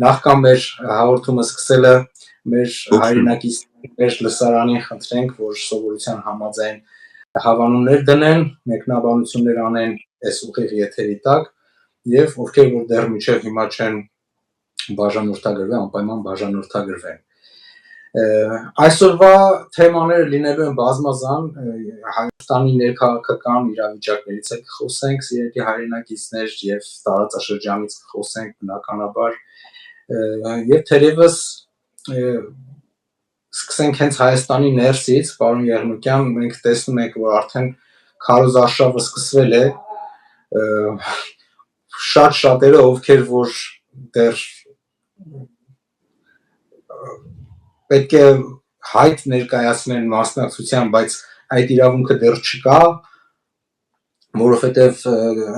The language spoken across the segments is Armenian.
նախքան մեր հաղորդումը սկսելը մեր հայրենակիցների մեր լսարանին խնդրենք, որ սովորության համաձայն հավանումներ դնեն, մեկնաբանություններ անեն այս ուղիղ եթերի տակ եւ ովքեր որ դեռ մինչեւ հիմա չեն բաժանորդագրվել, անպայման բաժանորդագրվեն։ Այսօրվա թեմաները լինելու են բազմազան, Հայաստանի ներքաղաքական իրավիճակներից էլ կխոսենք, սիրելի հայրենակիցներ, եւ տարածաշրջանից կխոսենք բնականաբար, եւ թերևս սկսենք հենց Հայաստանի ներսից, պարոն Եղնուկյան, մենք տեսնում ենք, որ արդեն քարոզարշավը սկսվել է, շատերը, ովքեր որ դեռ պետք է հայտ ներկայացնեն մասնակցության, բայց այդ իրավունքը դեռ չկա, որովհետև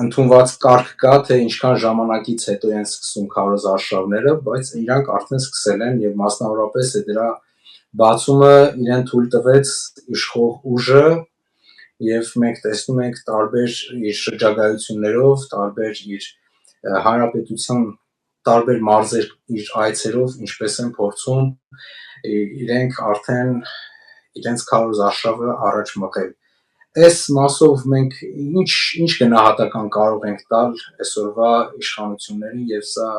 ընդունված կարգ կա, թե ինչքան ժամանակից հետո են սկսում քարոզարշավները, բայց իրանք արդեն սկսել են եւ մասնավորապես է դրա բացումը իրեն թույլ տվեց իշխող ուժը եւ մենք տեսնում ենք տարբեր իր շրջագայություններով, տարբեր իր հանրապետության տարբեր մարզեր իր այցերով ինչպես են փորձում իրենք արդեն իրենց քարոզարշավը առաջ մղել։ Այս մասով մենք ինչ գնահատական կարող ենք տալ այսօրվա իշխանություններին եւ սա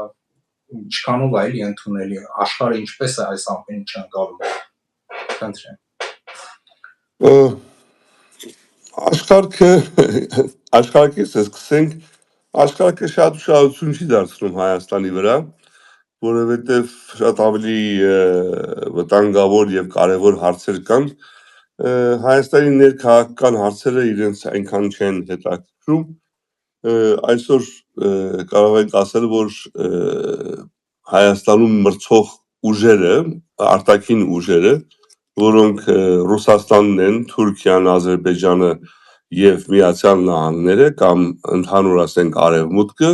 ինչքանով այլ ընդունելի է, աշխարհը ինչպես է այս ամեն ինչ անցալում։ Խնդրեմ։ Աշխարհից սկսենք, աշխարհը շատ ուշադրություն չի դարձնում Հայաստանի վրա, որովհետև շատ ավելի վտանգավոր եւ կարեւոր հարցեր կան, Հայաստանի ներքաղաքական հարցերը իրենց այնքան չեն հետաքրքրում, այսօր կարող ենք ասել, որ Հայաստանում մրցող ուժերը, արտաքին ուժերը, որոնք Ռուսաստանն են, Թուրքիան, Ադրբեջանը եւ Միացյալ Նահանգները կամ ընդհանուր ասենք Արևմուտքը,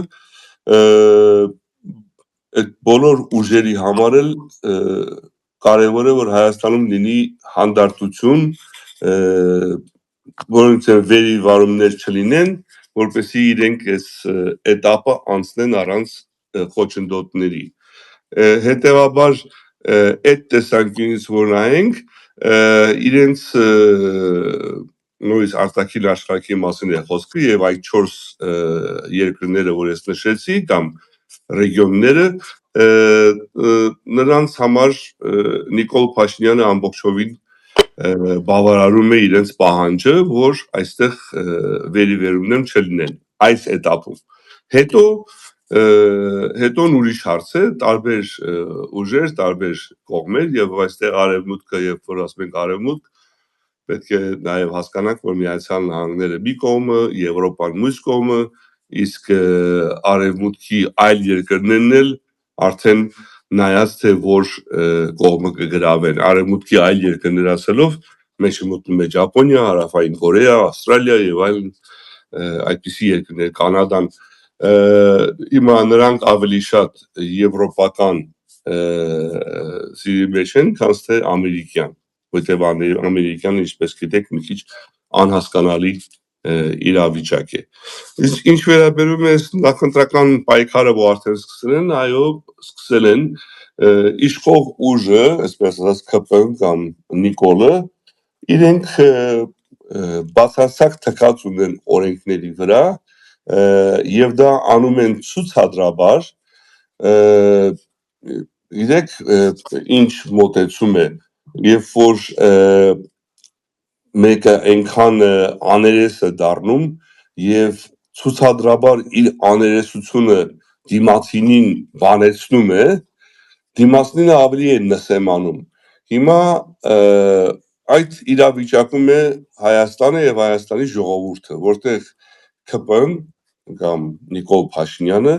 այդ բոլոր ուժերի համար էլ կարևոր է, որ Հայաստանում լինի հանդարտություն, որոնց վերիվարումներ չլինեն, որպեսզի իրենք այս էտապը անցնեն առանց խոչընդոտների։ Հետևաբար այդ տեսանկյունից որ նայենք, իրենց նույնիսկ արտաքին աշխարհի մասին է խոսքը եւ այդ 4 երկրները, որ ես նշեցի, կամ ռեգիոնները, նրանց համար Նիկոլ Փաշինյանը ամբողջովին բավարարում է իրենց պահանջը, որ այստեղ վերիվերումներ չլինեն այս էտապում։ Հետո ուրիշ հարց է, տարբեր ուժեր, տարբեր կողմեր եւ այստեղ արևմուտքը, երբ որ ասում ենք արևմուտք, պետք է նաեւ հասկանանք, որ Միացյալ Նահանգները մի կողմը, Եվրոպան մյուս կողմը, իսկ արևմուտքի այլ երկրներն էլ արդեն նայած թե որ կողմը կգրավեն, արևմուտքի այլ երկրներ ասելով, մեջ մտնում է Ճապոնիա, Հարավային Կորեա, Ավստրալիա եւ այլն այդպիսի երկրներ, Կանադան, հիմա նրանք ավելի շատ եվրոպական սիրի մեջ են, քան թե ամերիկյան, որտեղ ամերիկյանը, ինչպես գիտեք, մի քիչ անհասկանալի իրավիճակ է։ Ինչ վերաբերում է նախընտրական պայքարը, որ արդեն սկսել են, այո, սկսել են իշխող ուժը, այսպես ասած ԿՊ կամ Նիկոլը, իրենք բացարձակ թքած ունեն օրենքների վրա եւ դա անում են ցուցադրաբար, գիտեք ինչ մոտեցում է, երբ որ մեկը այնքան աներես է դառնում եւ ցուցադրաբար իր աներեսությունը դիմացինին բանեցնում է, դիմացինը ավելի է նսեմանում։ Հիմա այդ իրավիճակում է Հայաստանը եւ Հայաստանի ժողովուրդը, որտեղ ԿՊ-ն կամ Նիկոլ Փաշինյանը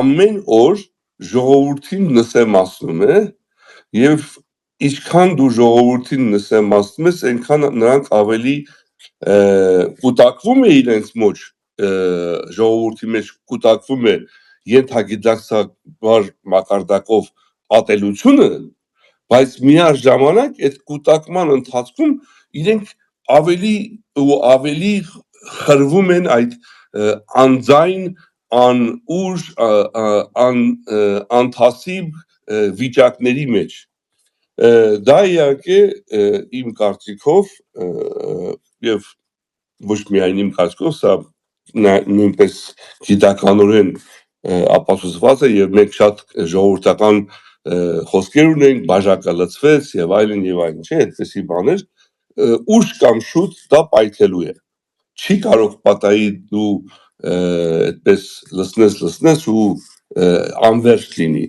ամեն օր ժողովրդին նսեմացնում է եւ ինչքան դու ժողովրդին նսեմացնում ես, այնքան նրանք ավելի կուտակվում է իրենց մեջ, ժողովրդի մեջ կուտակվում է ենթագիտակցաբար մակարդակով ատելությունը, բայց միաժամանակ այդ կուտակման ընթացքում իրենք ավելի ու ավելի խրվում են այդ անձայն անուր, անթասիբ վիճակների մեջ։ Դա իհարկե իմ կարծիքով եւ ոչ միայն իմ կարծիքով, սա նույնպես գիտականորեն ապացուցված է եւ մենք շատ ժողովրդական խոսքեր ունենք, բաժակը լցվեց եւ այլն, չէ, այդպեսի բաներ, ուշ կամ շուտ դա պայթելու է։ Չի կարող պատահի դու այդպես լցնես ու անվերջ լինի։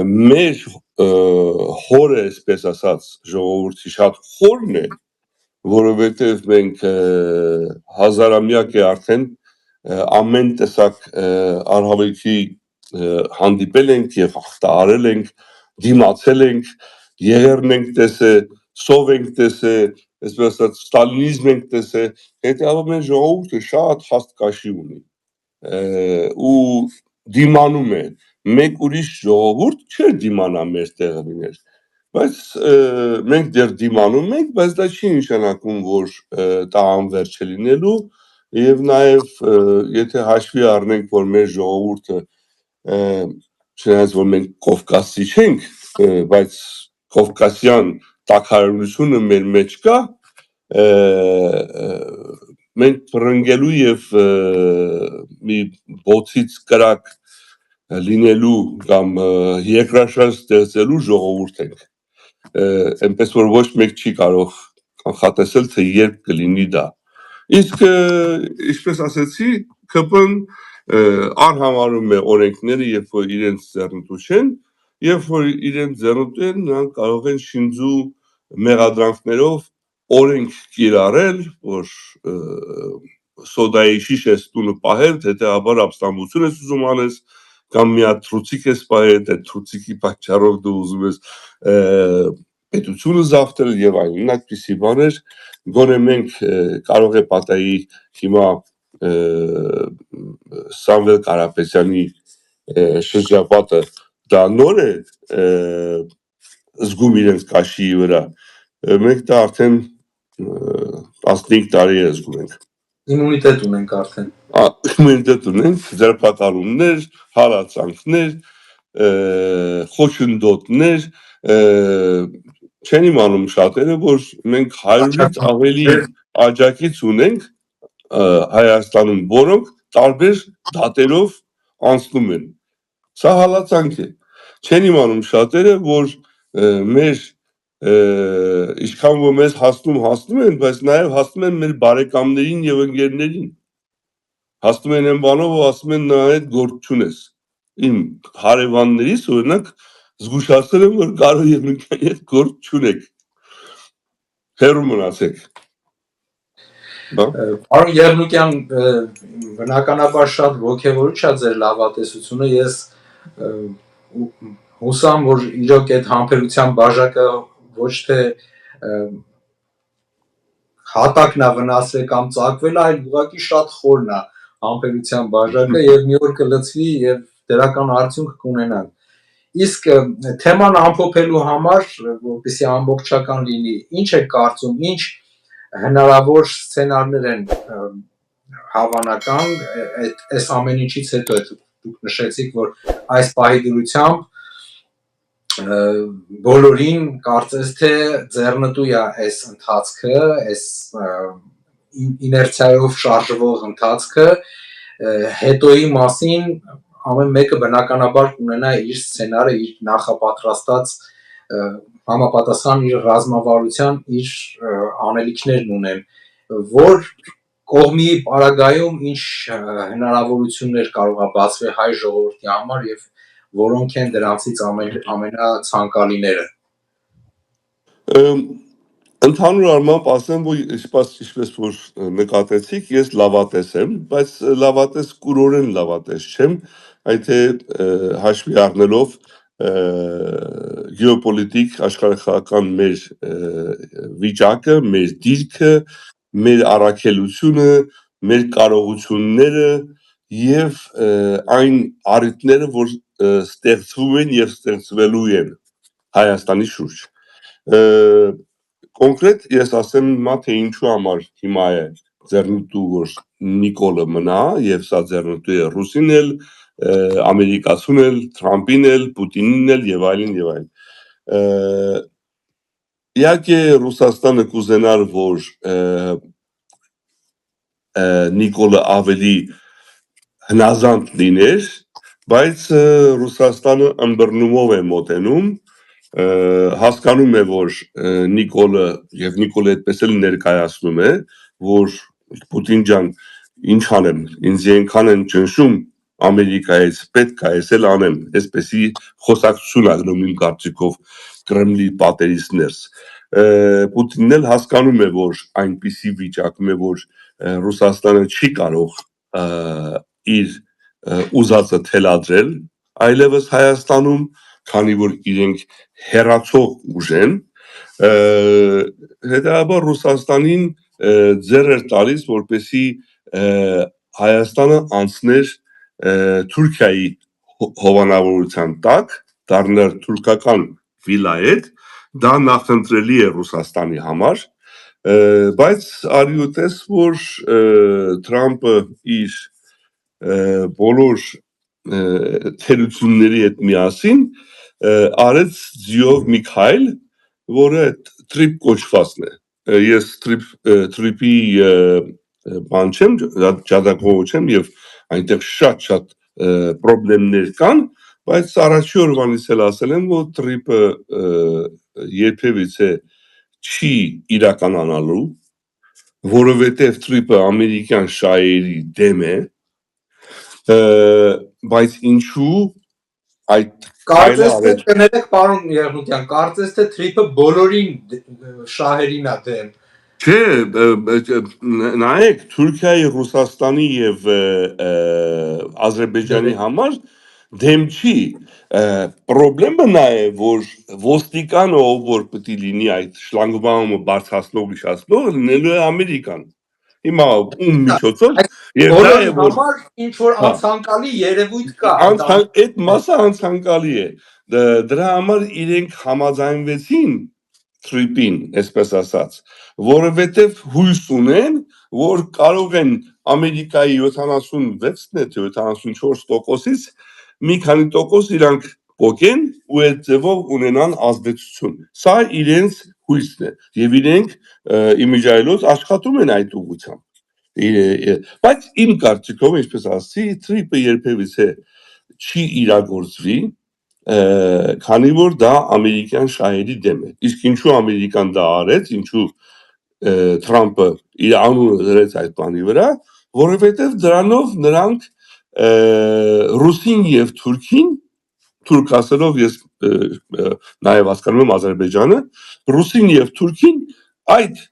Մեր հորը, այսպես ասած, ժողովրդի շատ խորն է, որովհետև մենք հազարամյակ է արդեն ամեն տեսակ արհավելքի հանդիպել ենք եւ հաղթահարել ենք, դիմացել ենք, եղերն ենք տեսել, սով ենք տեսել, այսպես ասած, ստալինիզմ ենք տեսել, հետեւաբար մեր ժողովուրդը շատ հաստ կաշի ունի ու դիմանում է, մեկ ուրիշ ժողովուրդ չէր դիմանա մեր տեղը լինել, բայց մենք դեռ դիմանում ենք, բայց դա չի նշանակում, որ դա անվերջ է լինելու եւ նաեւ եթե հաշվի առնենք, որ մեր ժողովուրդը չնայած որ մենք կովկասցի չենք, բայց կովկասյան տաքարյունությունը մեր մեջ կա, մենք փրկելու եւ մի բոցից կրակ լինելու կամ երկրաշարժ ստեղծելու ժողովուրդ ենք, այնպես որ ոչ մեկ չի կարող կանխատեսել, թե երբ կլինի դա։ Իսկ ինչպես ասեցի, ԿՊ-ն արհամարում է օրենքները, երբ որ իրենց ձեռնտու չեն, երբ որ իրենց ձեռնտու են, նրանք կարող են շինձու մեղադրանքներով օրենք կիրառել, որ սոդայի շիշ ես տունը պահել, հետեւաբար ապստամբություն ես ուզում անես, կամ մի հատ թրուցիկ ես պահել, այդ թրուցիկի պատճառով դու ուզում ես պետությունը զավթել եւ այլն, այդպիսի բաներ, գոնե մենք կարող է պատահի հիմա Սամվել Կարապետյանի շրջապատը դա նոր է զգում իրենց կաշիի վրա, մենք դա արդեն 15 տարի է զգում ենք։ Իմունիտետ ունենք արդեն։ Իմունիտետ ունենք, ձերբակալումներ, հալածանքներ, խոչընդոտներ, չեն իմանում շատերը, որ մենք 100-ից ավելի աջակից ունենք Հայաստանում, որոնք տարբեր դատերով անցնում են։ Սա հալածանք է։ Չեն իմանում շատերը, որ մեր ինչքան որ մեզ հասնում են, բայց նաև հասնում են մեր բարեկամներին եւ ընկերներին։ Հասնում են այն բանով, որ ասում են նա այդ գործ չունես։ Իմ հարևաններից օրինակ զգուշացել եմ, որ կարող է ինքնին այդ գործ չունեք։ Հեռու մնացեք։ Պարոն Եղնուկյան, բնականաբար շատ ոգևորիչ է ձեր լավատեսությունը, ես հուսամ, որ իրոք այդ համբերության բաժակը ոչ թե հատակն է վնասել կամ ծակվել, այլ ուղղակի շատ խորն է համբերության բաժակը եւ մի օր կլցվի եւ դրական արդյունք կունենանք։ Իսկ թեման ամփոփելու համար, որպեսզի ամբողջական լինի, ինչ է կարծում, ինչ հնարավոր սցենարներ են հավանական այս ամեն ինչից հետո դուք նշեցիք, որ այս պահի դրությամբ բոլորին կարծես թե ձեռնտու է այս ընթացքը, այս իներցիայով շարժվող ընթացքը, հետոյի մասին ամեն մեկը բնականաբար կունենա իր սցենարը, իր նախապատրաստած համապատասխան իր ռազմավարության, իր անելիքներն ունեն, որ կողմի պարագայում ինչ հնարավորություններ կարող է բացվել հայ ժողովրդի համար եւ որոնք են դրանցից ամենացանկալիները։ Ընդհանուր առմամբ ասեմ, որ ինչպես որ նկատեցիք, ես լավատես եմ, բայց լավատես կուրորեն լավատես չեմ, այդ թե հաշվի առնելով գեոպոլիտիկ աշխարհական մեր վիճակը, մեր դիրքը, մեր առաքելությունը, մեր կարողությունները եւ այն առիթները, որ ստեղծվում են եւ ստեղծվելու են Հայաստանի շուրջ։ Կոնկրետ ես ասեմ հիմա թե ինչու համար հիմա է ձեռնտու որ Նիկոլը մնա եւ սա ձեռնտու է ռուսին էլ, ամերիկացուն էլ, Թրամփին էլ, Պուտինին էլ եւ այլն։ Իհարկե Ռուսաստանը կուզենար, որ Նիկոլը ավելի հնազանդ լիներ, բայց Ռուսաստանը ըմբռնումով է մոտենում, հասկանում է, որ Նիկոլը եւ Նիկոլը այդպես էլ ներկայացնում է, որ Պուտին ջան, ինչ անեմ, ինձ այնքան են ճնշում Ամերիկայից, պետք է ես էլ անեմ, այսպեսի խոսակցություն ալնում իմ կարծիքով Կրեմլի պատերից ներս։ Պուտինն էլ հասկանում է, որ այնպիսի վիճակում է, որ Ռուսաստանը չի կարող իր ուզածը թելադրել այլևս Հայաստանում, քանի որ իրենք հերացող ուժ են, հետաբար Ռուսաստանին ձեռ էր տալիս, որպեսի Հայաստանը անցներ Թուրքիայի հովանավորության տակ, դառներ թուրքական վիլայետ, դա նախընտրելի է Ռուսաստանի համար, բայց արի ու տես, որ Թրամփը իր բոլոր թերությունների հետ միասին արեց ձիով մի քայլ, որը թրիպ կոչվածն է։ Ես թրիպի բան չեմ, ջատագով չեմ եւ այնտեղ շատ պրոբլեմներ կան, բայց առաջի օրվանից էլ ասել եմ, որ թրիպը երբևիցե չի իրականանալու, որովհետև թրիպը ամերիկյան շահերի դեմ է, բայց ինչու այդ Կարծես թե կներեք պարոն Եղնուտյան, կարծես թե թրիպը բոլորին շահերին է դեմ։ Չէ, նայեք, Թուրքիայի, Ռուսաստանի եւ Ադրբեջանի համար դեմ չի։ Պրոբլեմը նա է, որ ոստիկանը, ով որ պետք է լինի այդ շլանգբաումը բարձրացնող իշխացնող, լինելու է Ամերիկան։ Հիմա ում միջոցով եւ դա է որ համար ինչ որ անցանկալի երևույթ կա։ Այդ մասը անցանկալի է։ Դրա համար իրենք համաձայնվեցին թրիպին, այսպես ասած, որովհետև հույս ունեն, որ կարող են Ամերիկայի 76-ն է, 74%-ից մի քանի տոկոս իրանք փոկեն ու այդ ձևով ունենան ազդեցություն։ Սա իրենց հույսն է եւ իրենք իմիջիայլոց աշխատում են այդ ուղղությամբ։ Բայց իմ կարծիքով, ինչպես ասացի, թրիպը երբևիցե չի իրագործվի, քանի որ դա ամերիկյան շահերի դեմ է։ Իսկ ինչու ամերիկան դա արեց, ինչու Թրամփը իր անունը դրեց այդ բանի վրա, որովհետև դրանով նրանք ռուսին եւ թուրքին, թուրք ասելով ես նաեւ հասկանում եմ Ադրբեջանը, ռուսին եւ թուրքին այդ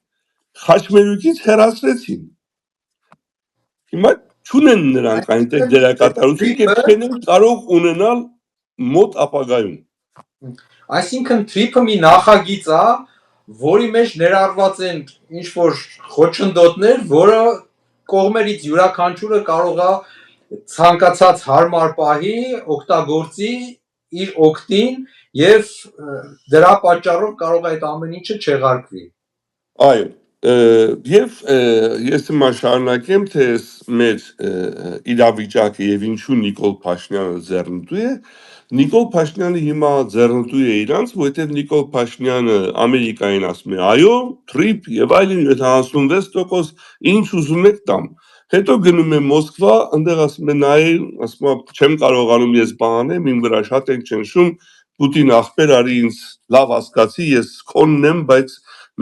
խաչմերուկից հեռացրեցին։ Հիմա չունեն նրանք այնտեղ դերակատարություն եւ չեն կարող ունենալ մոտ ապագայում։ Այսինքն թրիպը մի նախագիծ է, որի մեջ ներառված են ինչ որ խոչընդոտներ, որը կողմերից յուրաքանչյուրը կարող է ցանկացած հարմար պահի օգտագործի իր օգտին եւ դրա պատճառով կարող է այդ ամեն ինչը չեղարկվի։ Այո, եւ ես հիմա շարունակեմ, թե մեր իրավիճակը եւ ինչու Նիկոլ Փաշինյանը ձեռնտու է։ Նիկոլ Փաշինյանը հիմա ձեռնտու է իրանց, որովհետեւ Նիկոլ Փաշինյանը Ամերիկային ասում է, այո, թրիպ եւ այլն 76%, ինչ ուզում եք տամ։ Հետո գնում է Մոսկվա, այնտեղ ասում է նայ, ասում է չեմ կարողանում ես բանանեմ, իմ վրա շատ են ճնշում, Պուտին ախպեր արի ինձ լավ հասկացի, ես քոնն եմ, բայց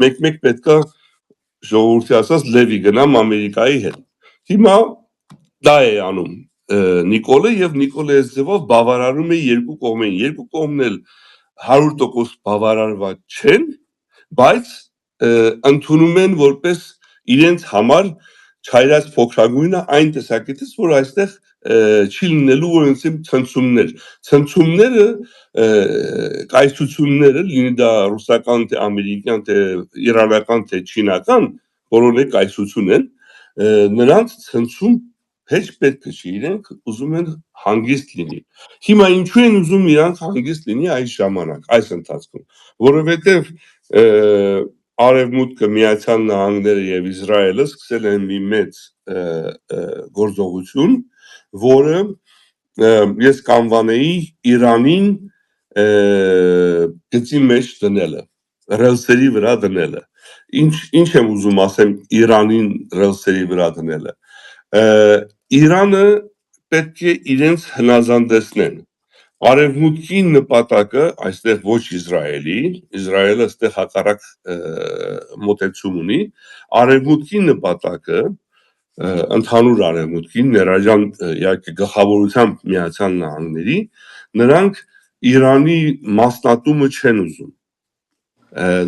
մեկ-մեկ պետքա ժողովրդի ասած լևի գնամ Ամերիկայի հետ։ Հիմա դա է անում Նիկոլը եւ Նիկոլը այս ձևով բավարարում է երկու կողմերին։ Երկու կողմն էլ 100% բավարարված չեն, բայց ընդունում են որպես իրենց համար չայրած փոքրագույնը այն տեսակետից, որ այստեղ չի լինելու որոնց ցնցումներ։ Ցնցումները, կայսությունները, լինի դա ռուսական, թե ամերիկյան, թե իրանական, թե չինական, որոնք կայսություն են, նրանց ցնցում հեչ պետք չի, իրենք ուզում են հանգիստ լինի։ Հիմա ինչու են ուզում իրանք հանգիստ լինի այս ժամանակ, այս ընթացքում, որովհետև Արևմուտքը, Միացյալ Նահանգները եւ Իսրայելը սկսել են մի մեծ գործողություն, որը ես կանվանեի Իրանին գծի մեջ դնելը, ռելսերի վրա դնելը։ Ինչ եմ ուզում ասեմ Իրանին ռելսերի վրա դնելը։ Իրանը պետք է իրենց հնազանդեցնեն։ Արևմուտքի նպատակը այստեղ ոչ Իսրայելի, Իսրայելը այստեղ հակառակ մոտեցում ունի, արևմուտքի նպատակը ընդհանուր արևմուտքին ներառյալ իհարկե գլխավորությամբ Միացյալ Նահանգների, նրանք Իրանի մասնատումը չեն ուզում։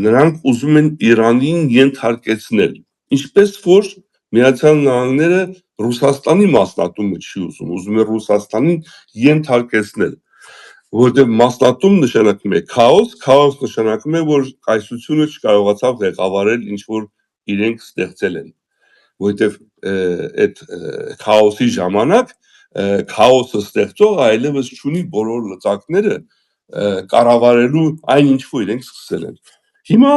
Նրանք ուզում են Իրանին ենթարկեցնել, ինչպես որ Միացյալ Նահանգները Ռուսաստանի մասնատումը չի ուզում է Ռուսաստանին ենթարկեցնել, որտեղ մասնատում նշանակում է քաոս նշանակում է, որ կայսրությունը չկարողացավ ղեկավարել ինչ որ իրենք ստեղծել են, որտեղ այդ քաոսի ժամանակ քաոսը ստեղծող այլևս չունի բոլոր լծակները կառավարելու այն ինչ որ իրենք սկսել են։ Հիմա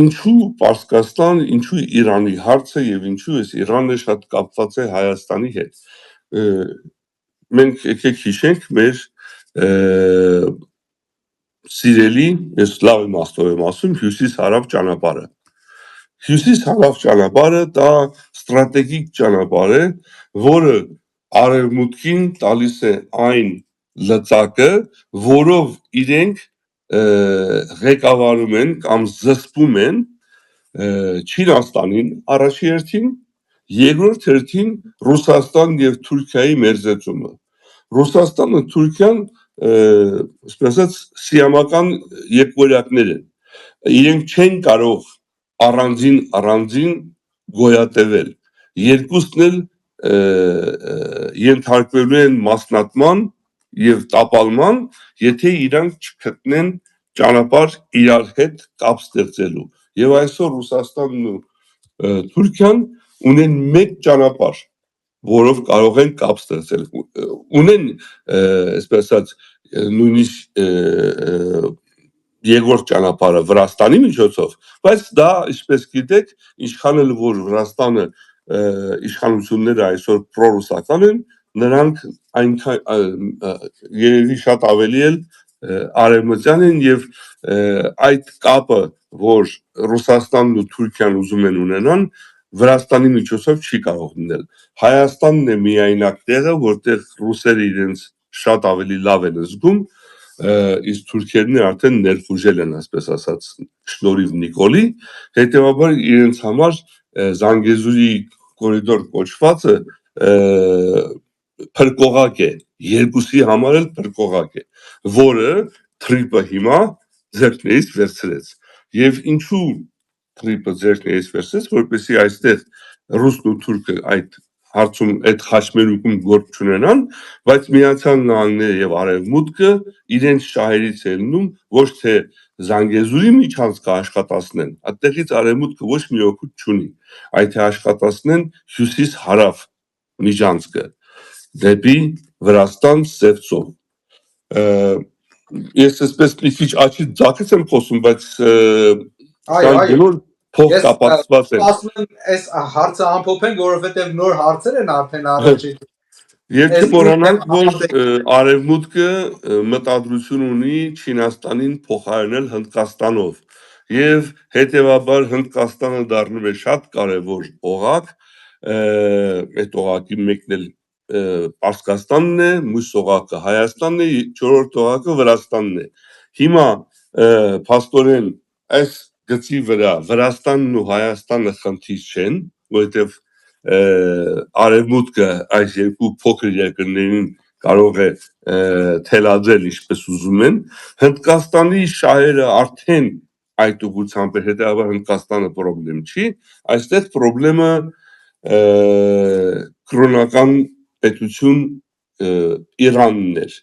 ինչու Պարսկաստան, ինչու Իրանի հարցը եւ ինչու էս Իրանը շատ կապված է Հայաստանի հետ։ Մենք եկեք հիշենք մեր սիրելի, ես լավ իմաստով եմ ասում, հյուսիս-հարավ ճանապարհը։ Հյուսիս-հարավ ճանապարհը դա ստրատեգիկ ճանապարհ է, որը արևմուտքին տալիս է այն լծակը, որով իրենք ղեկավարում են կամ զսպում են Չինաստանին առաջի հերթին, երկրորդ հերթին Ռուսաստան եւ Թուրքիայի մերձեցումը։ Ռուսաստանը Թուրքիան, ասած սիամական երկվորյակներ են։ Իրենք չեն կարող առանձին գոյատևել։ Երկուսն էլ ենթարկվելու են մասնատման եւ տապալման, եթե իրանք չգտնեն ճանապարհ իրար հետ կապ ստեղծելու։ Եվ այսօր Ռուսաստանն ու Թուրքիան ունեն մեկ ճանապարհ, որով կարող են կապ ստեղծել։ Ունեն, այսպես ասած, նույնիսկ երկրորդ ճանապարհը Վրաստանի միջոցով, բայց դա, ինչպես գիտեք, ինչքան էլ որ Վրաստանը իշխանությունները այսօր պրոռուսական են, նրանք այնքան երևի շատ ավելի էլ արևմտյան են եւ այդ կապը, որ Ռուսաստանն ու Թուրքիան ուզում են ունենան, Վրաստանի միջոցով չի կարող լինել։ Հայաստանն է միայնակ տեղը, որտեղ ռուսերը իրենց շատ ավելի լավ են զգում, իսկ թուրքերն արդեն ներխուժել են, այսպես ասած, շնորհիվ Նիկոլի, հետեւաբար իրենց համար Զանգեզուրի կորիդոր կոչվածը փրկողակ է, երկուսի համար էլ փրկողակ է, որը Թրիպը հիմա ձեռքներից վերցրեց։ Եվ ինչու Թրիպը ձեռքներից վերցրեց, որպեսզի այստեղ ռուսն ու թուրքը այդ հարցում այդ խաչմերուկում գործ չունենան, բայց Միացյալ Նահանգները եւ Արևմուտքը իրենց շահերից են նում ոչ թե Զանգեզուրի միջանցքը աշխատացնեն, այդտեղից Արևմուտքը ոչ մի օգուտ չունի, այլ թե աշխատացնեն հյուսիս-հարավ միջանցքը դեպի Վրաստան Սև ծով։ Ես այսպես մի քիչ աչքի ձախից եմ խոսում, բայց բոլոր փոխկապակցված են։ Ես ասում եմ, այս հարցը ամփոփենք, որովհետև նոր հարցեր են արդեն առաջին։ Եվ չմոռանանք, որ Արևմուտքը մտադրություն ունի Չինաստանին փոխարինել Հնդկաստանով եւ հետեւաբար Հնդկաստանը դառնում է շատ կարեւոր օղակ, այդ օղակի մեկն էլ Պարսկաստանն է, մյուս օղակը Հայաստանն է, չորրորդ օղակը Վրաստանն է։ Հիմա փաստորեն այս գծի վրա Վրաստանն ու Հայաստանը խնդիր չեն, որովհետեւ Արևմուտքը այս երկու փոքր երկրներին կարող է թելադրել ինչպես ուզում են, Հնդկաստանի շահերը արդեն այդ ուղղությամբ է, հետեւաբար Հնդկաստանը խնդրեմ չի, այստեղ խնդրեմը կրոնական պետություն Իրանն էր։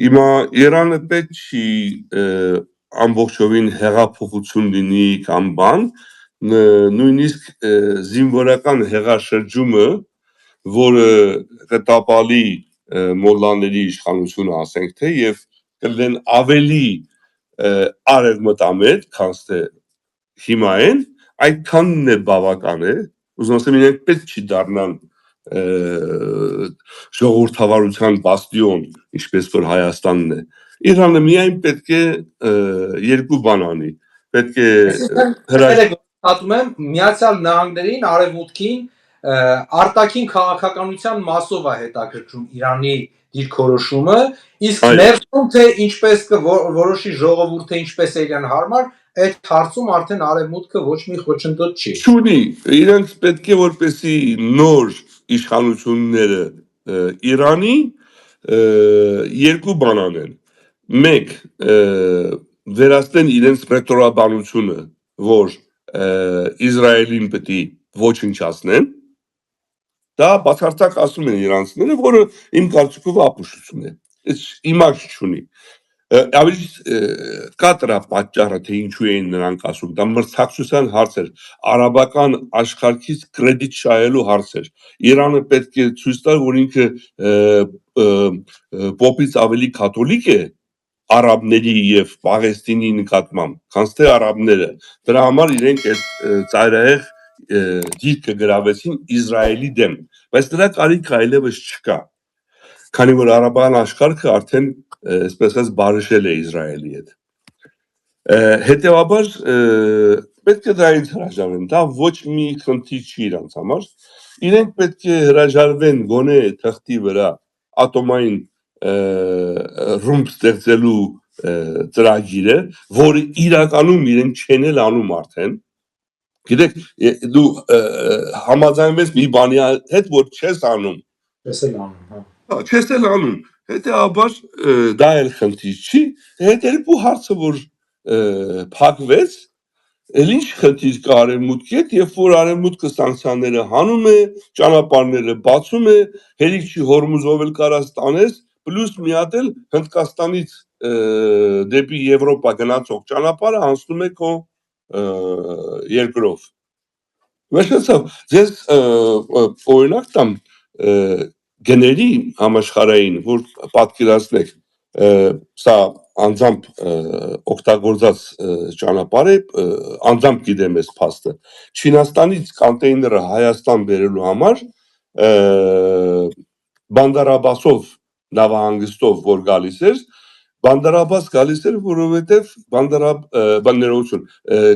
Հիմա Իրանը պետք չի ամբողջովին հեղափոխություն լինի կամ բան, նույնիսկ զինվորական հեղաշրջումը, որը կտապալի մոլլաների իշխանությունը, ասենք թե, եւ կլինեն ավելի արևմտամետ, քան թե հիմա են, այդքանն է բավական է, ուզում ասեմ իրենք պետք չի դառնան ժողովրդավարության բաստիոն, ինչպես որ Հայաստանն է։ Իրանը միայն պետք է երկու բան անի, պետք է հատում եմ Միացյալ Նահանգներին, Արևմուտքին արտաքին քաղաքականության մասով է հետաքրքրում Իրանի դիրքորոշումը, իսկ ներսում թե ինչպես որոշի ժողովուրդը ինչպես է իրեն հարմար, այդ հարցում արդեն Արևմուտքը ոչ մի խոչընդոտ չի։ Չունի, իրենք պետք է որպեսի նոր իշխանությունները Իրանի երկու բան անեն։ Մեկ վերացնեն իրենց ռետորաբանությունը, որ Իսրայելին պետք է ոչնչացնեն, դա բացարձակ ասում են իրանցիները, որը իմ կարծիքով ապուշություն է, իմաստ չունի։ Ավելի կա դրա պատճառը, թե ինչու էին նրանք ասում, դա մրցակցության հարց էր, արաբական աշխարհից կրեդիտ շահելու հարց էր։ Իրանը պետք է ցույց տար, որ ինքը պոպից ավելի կաթոլիկ է արաբների եւ Պաղեստինի նկատմամբ, քան թե արաբները։ Դրա համար իրենք այդ ծայրահեղ դիրքը գրավեցին Իսրայելի դեմ, բայց դրա կարիքը այլևս չկա, քանի որ արաբական աշխարհը արդեն այսպես բարիշել է Իսրայելի հետ։ Հետևաբար պետք է դրանից հրաժարվեն, դա ոչ մի խնդիր չի իրանց համար, իրենք պետք է հրաժարվեն գոնե թղթի վրա ատոմային ռումբ ստեղծելու ծրագիրը, որը իրականում իրենք չեն էլ անում արդեն։ Գիտեք, դու համաձայնվես մի բանի հետ, որ չես անում։ Չես էլ անում։ Հետևաբար դա էլ խնդիր չի, հետերկու հարցը, որ փակվեց, էլ ինչ խնդիր կա Արևմուտքի հետ, երբ որ Արևմուտքը սանկցիաները հանում է, ճանապարհները բացում է, հերիք չի Հորմուզով էլ կարած տանես, պլյուս մի հատ էլ Հնդկաստանից դեպի Եվրոպա գնացող ճանապարհը անցնում է քո երկրով։ Վերջացավ, ձեզ օրինակ տամ գների համաշխարհային, որ պատկերացնեք, սա անձամբ օգտագործած ճանապարհ է, անձամբ գիտեմ այս փաստը։ Չինաստանից կոնտեյները Հայաստան բերելու համար Բանդար Աբասով նավահանգստով որ գալիս էր, Բանդար Աբաս գալիս էր, որովհետև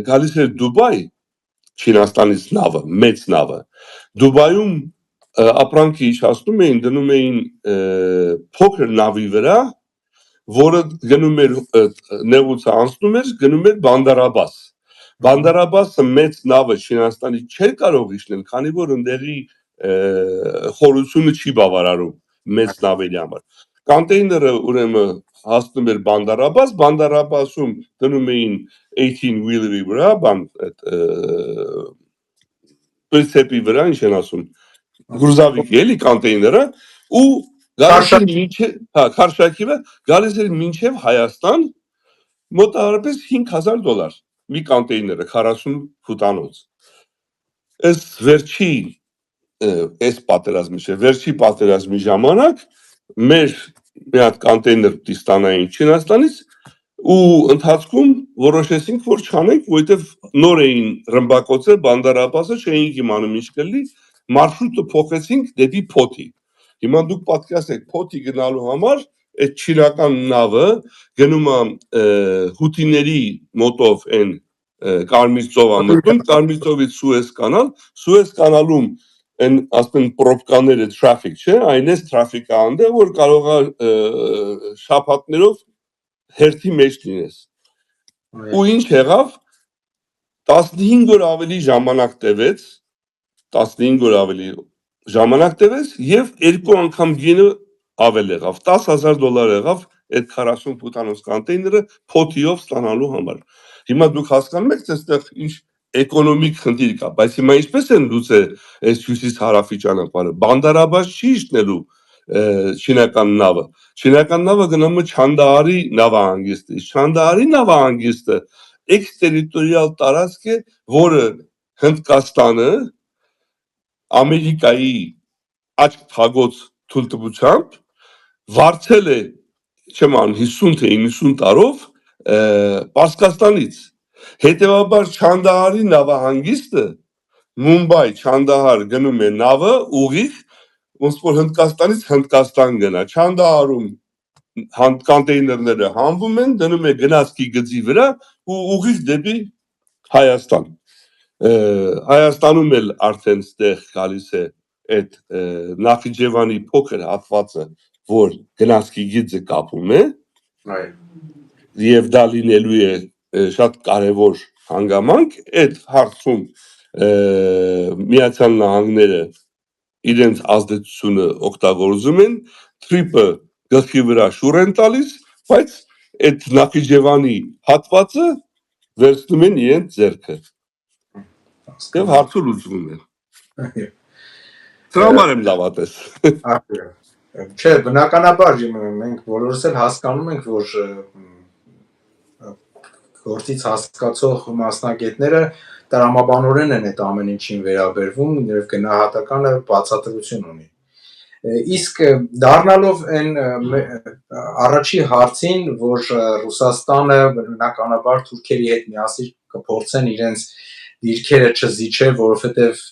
գալիս էր Դուբայ, Չինաստանից նավը, մեծ նավը։ Դուբայում ապրանքի իջացնում էին, դնում էին փոքր նավի վրա, որը գնում էր նեղուցը անցնում էր, գնում էր Բանդար Աբաս։ Բանդար Աբասը մեծ նավը Չինաստանի չէր կարող իջնել, քանի որ ընդեղի խորությունը չի բավարարում մեծ նավերի համար։ Կոնտեյները ուրեմն հասնում էր Բանդար Աբաս, Բանդար Աբասում դնում էին 18-wheeler-ի վրա, պրիցեպի վրա, ինչ են ասում, գրուզավիկի էլի կոնտեյները, ու գալիս էր մինչև Հայաստան մոտավորապես $5,000 մի կոնտեյները 40 ֆուտանոց։ Այս վերջի պատերազմի ժամանակ մեր մի հատ կոնտեյներ ստանային Չինաստանից ու ընթացքում որոշեցինք, որ չանենք, որովհետև նոր էին ռմբակոծել Բանդար Աբասը, չէինք իմանում ինչ կլինի, մարշրուտը փոխեցինք դեպի Փոթի։ Հիմա դուք պատկերացրեք, Փոթի գնալու համար այդ չինական նավը գնում է հութիների մոտով այն Կարմիր ծով ամտում, Կարմիր ծովից Սուեզ կանալում այն ասեն պրոբկաները traffic չէ, այն էս traffic-ը անդե, որ կարող է շաբաթներով հերթի մեջ լինես։ Ու ինչ եղավ, 15 օր ավելի ժամանակ տևեց, 15 օր ավելի ժամանակ տևեց եւ երկու անգամ գինը ավել եղավ, $10,000 եղավ այդ 40 ֆուտանոց կոնտեյները Փոթիով ստանալու համար։ Հիմա դուք հասկանում եք, այստեղ ինչ էկոնոմիկ խնդիր կա, բայց հիմա ինչպես են լուծել այս հյուսիս-հարավի ճանապարհը։ Բանդար Աբաս չի իջնելու չինական նավը։ Չինական նավը գնում է Չանդահարի նավահանգիստը։ Չանդահարի նավահանգիստը էքստերիտորիալ տարածք է, որը Հնդկաստանը Ամերիկայի աչք թագոց թույլտվությամբ վարձել է, չեմ անում 50 թե 90 տարով Պարսկաստանից։ Հետևաբար Չանդահարի նավահանգիստը Մումբայ, Չանդահար գնում է նավը ուղիղ, ոնց որ Հնդկաստանից Հնդկաստան գնա, Չանդահարում կոնտեյներները հանվում են, դնում է գնացքի գծի վրա ու ուղիղ դեպի Հայաստան։ Հայաստանում էլ արդեն ստեղ գալիս է այդ Նախիջևանի փոքր հատվածը, որ գնացքի գիծը կապում է, եւ դա լինելու է շատ կարևոր հանգամանք, այդ հարցում Միացյալ Նահանգները իրենց ազդեցությունը օգտագործում են, թրիպը գլխի վրա շուռ են տալիս, բայց այդ Նախիջևանի հատվածը վերցնում են իրենց ձեռքը եւ հարցը լուծվում է։ Դրա համար եմ լավատես։ Չէ, բնականաբար մենք բոլորս էլ հասկանում ենք, որ գործից հասկացող մասնագետները տրամաբանորեն են այդ ամեն ինչին վերաբերվում, եւ գնահատականը բացատրություն ունի։ Իսկ դառնալով այն առաջի հարցին, որ Ռուսաստանը բնականաբար թուրքերի հետ միասին կփորձեն իրենց դիրքերը չզիջել, որովհետև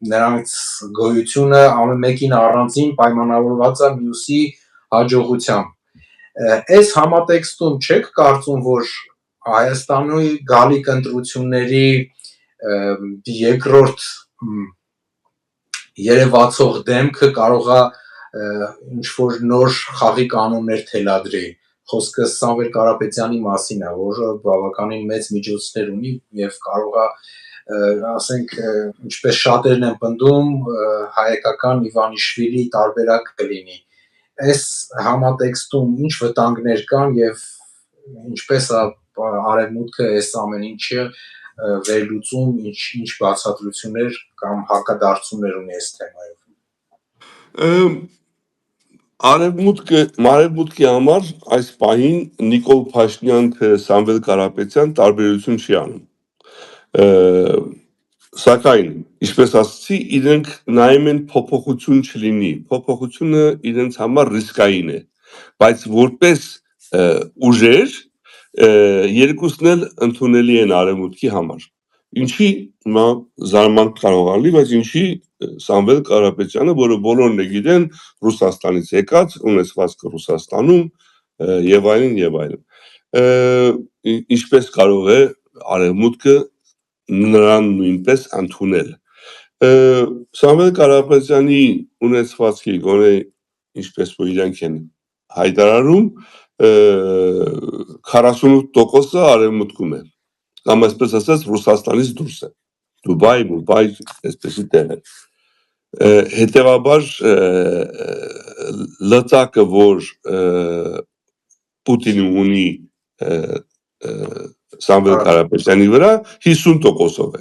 նրանց գոյությունը ամեն մեկին առանձին պայմանավորված է մյուսի հաջողությամբ։ Այս համատեքստում չեք կարծում, որ Հայաստանի գալիք ընտրությունների երկրորդ երևացող դեմքը կարող է ինչ-որ նոր խաղի կանոններ թելադրի։ Խոսքը Սամվել Կարապետյանի մասին է, որը բավականին մեծ միջոցներ ունի եւ կարող է, ասենք, ինչպես շատերն են պնդում, հայկական Իվանիշվիլի տարբերակ կլինի։ Այս համատեքստում ինչ վտանգներ կան եւ ինչպես է Արևմուտքը այս ամեն ինչը վերլուծում, ինչ բացատրություններ կամ հակադարձումներ ունի այս թեմայով։ Արևմուտքի համար այս պահին Նիկոլ Փաշինյան թե Սամվել Կարապետյան տարբերություն չի անում։ Սակայն, ինչպես ասացի, իրենք նայում են փոփոխություն չլինի, փոփոխությունը իրենց համար ռիսկային է, բայց որպես ուժեր երկուսն էլ ընդունելի են Արևմուտքի համար։ Ինչի զարմանք կարող ալի, բայց ինչի Սամվել Կարապետյանը, որը բոլորն է գիտեն, Ռուսաստանից եկած, ունեցվածքը Ռուսաստանում եւ այլն եւ այլն։ Ինչպես կարող է Արևմուտքը նրան նույնպես ընդունել։ Սամվել Կարապետյանի ունեցվածքի գոնե ինչպես որ իրենք են հայտարարում 48%-ը Արևմուտքում է, կամ այսպես ասած Ռուսաստանից դուրս է, Դուբայ, այսպեսի տեղեր։ Հետևաբար լծակը, որ Պուտինը ունի Սամվել Կարապետյանի վրա 50%-ով է։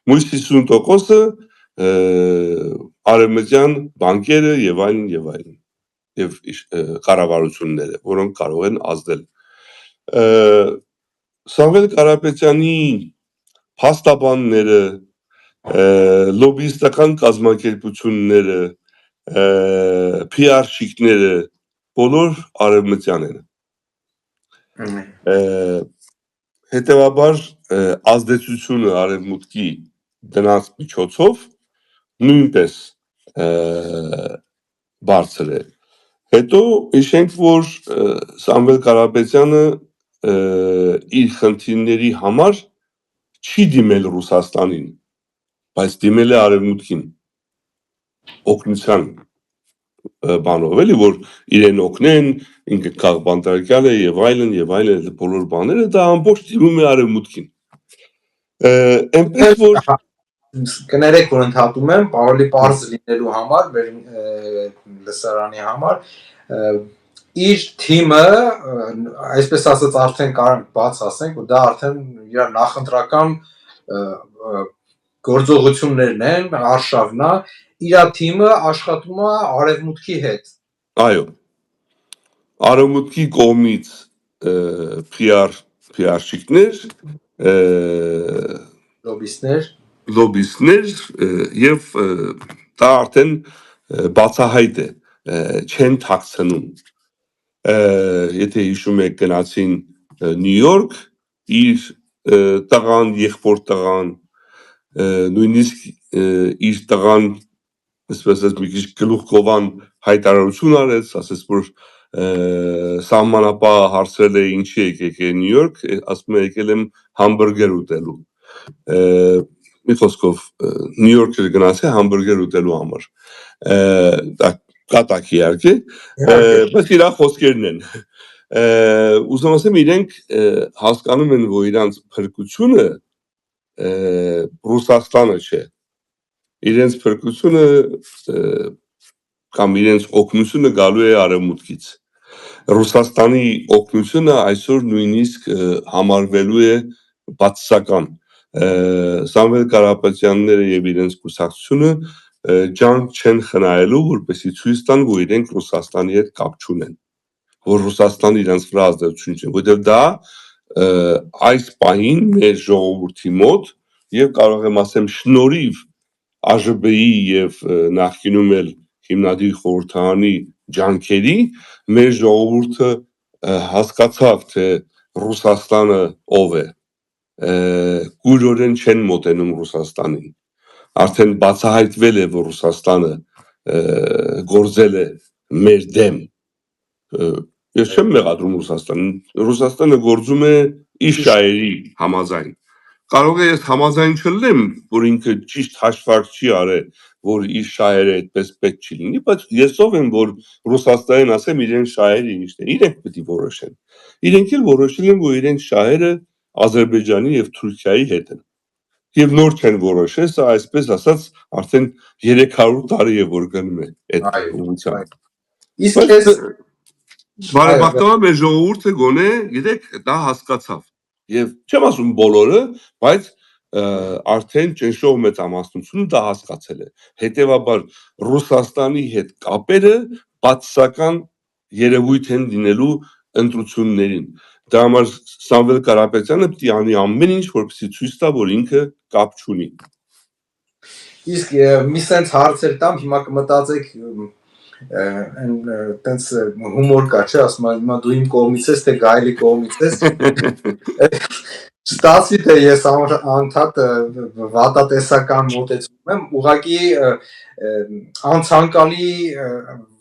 Մյուս 50%-ը արևմտյան բանկերը եւ այլն եւ կառավարությունները, որոնք կարող են ազդել։ Սամվել Կարապետյանի փաստաբանները, լոբիստական կազմակերպությունները, PR-շիկները բոլոր արևմտյան են։ Հետևաբար ազդեցությունը արևմուտքի դրանց միջոցով նույնպես բարձր է։ Հետո հիշենք, որ Սամվել Կարապետյանը իր խնդիրների համար չի դիմել Ռուսաստանին, բայց դիմել է Արևմուտքին օգնության բանով, էլի, որ իրեն օգնեն, ինքը քաղբանտարկյալ է եւ այլն, բոլոր բաները դա ամբողջ դիմում է Արևմուտքին։ Այնպես որ կներեք, որ ընդհատում եմ, ավելի պարզ լինելու համար, մեր լսարանի համար, իր թիմը, այսպես ասած, արդեն կարող բաց ասենք, ու դա արդեն իր նախընտրական գործողություններն են, արշավն է, իր թիմը աշխատում է Արևմուտքի հետ։ Այո։ Արևմուտքի կողմից PR-շիկներ, լոբիստներ եւ դա արդեն բացահայտ է, չեն թաքցնում։ Եթե հիշում եք, գնացին Նյու Յորք, իր տղան, եղբոր տղան, նույնիսկ իր տղան այսպես մի քիչ գլուխկովան հայտարարություն արեց, ասես որ սահմանապահը հարցրել է ինչի եկեք Նյու Յորք, ասում է եկել եմ համբուրգեր ուտելու։ Մի խոսքով Նյու Յորք գնացել համբուրգեր ուտելու համար։ Կատակ իհարկե, բայց իր խոսքերն են։ Ուզում ասեմ իրենք հասկանում են, որ իրանց փրկությունը Ռուսաստանը չէ։ Իրենց փրկությունը կամ իրենց օգնությունը գալու է արևմուտքից։ Ռուսաստանի օգնությունը այսօր նույնիսկ համարվելու է բացասական։ Սամվել Կարապետյանները եւ իրենց կուսակցությունը ջանք չեն խնայելու, որպեսզի ցույց տան, որ իրենք Ռուսաստանի հետ կապ չունեն, որ Ռուսաստանը իրենց վրա ազդեցություն չունի, որտեղ դա այս պահին մեր ժողովրդի մոտ եւ կարող եմ ասեմ շնորհիվ ԱԺԲ-ի եւ նախկինում էլ հիմնադիր խորհրդարանի ջանքերի մեր ժողովուրդը հասկացավ, թե Ռուսաստանը ով է, գույրորեն չեն մոտենում Ռուսաստանին, արդեն բացահայտվել է, որ Ռուսաստանը գործել է մեր դեմ, ես չեմ մեղադրում Ռուսաստանը գործում է իր շահերի համաձայն, կարող է ես համաձայն չլինեմ, որ ինքը ճիշտ հաշվարկ չի արել, որ իր շահերը այդպես պետք չի լինի, բայց ես ով եմ, որ Ռուսաստանին ասեմ իրեն շահերը ինչն է, իրենք պետք է որոշեն, իրենք էլ որոշել են, որ իրենց շահերը Ադրբեջանի եւ Թուրքիայի հետ են, եւ նոր չեն որոշել, սա այսպես ասած արդեն 300 տարի է որ գնում է այդ ուղղությամբ։ Իսկ ես բարեբախտաբար մեր ժողովուրդը գոնե, գիտեք, դա հասկացավ։ Եվ չեմ ասում բոլորը, բայց արդեն ճնշող մեծամասնությունը դա հասկացել է։ Հետևաբար Ռուսաստանի հետ կապերը բացասական երևույթ են լինելու ընտրություններին։ Դա համար Սամվել Կարապետյանը պետք է անի ամեն ինչ, որպեսզի ցույց տա, որ ինքը կապ չունի։ Իսկ մի sense հարցեր տամ, հիմա կմտածեք տենց հումոր կա, չէ, ասում եմ, հիմա դու իմ կողմից ես, թե Գայլի կողմից ես։ Ստացվի թե ես անդադ վատատեսական մոտեցում եմ, ուղղակի անցանկալի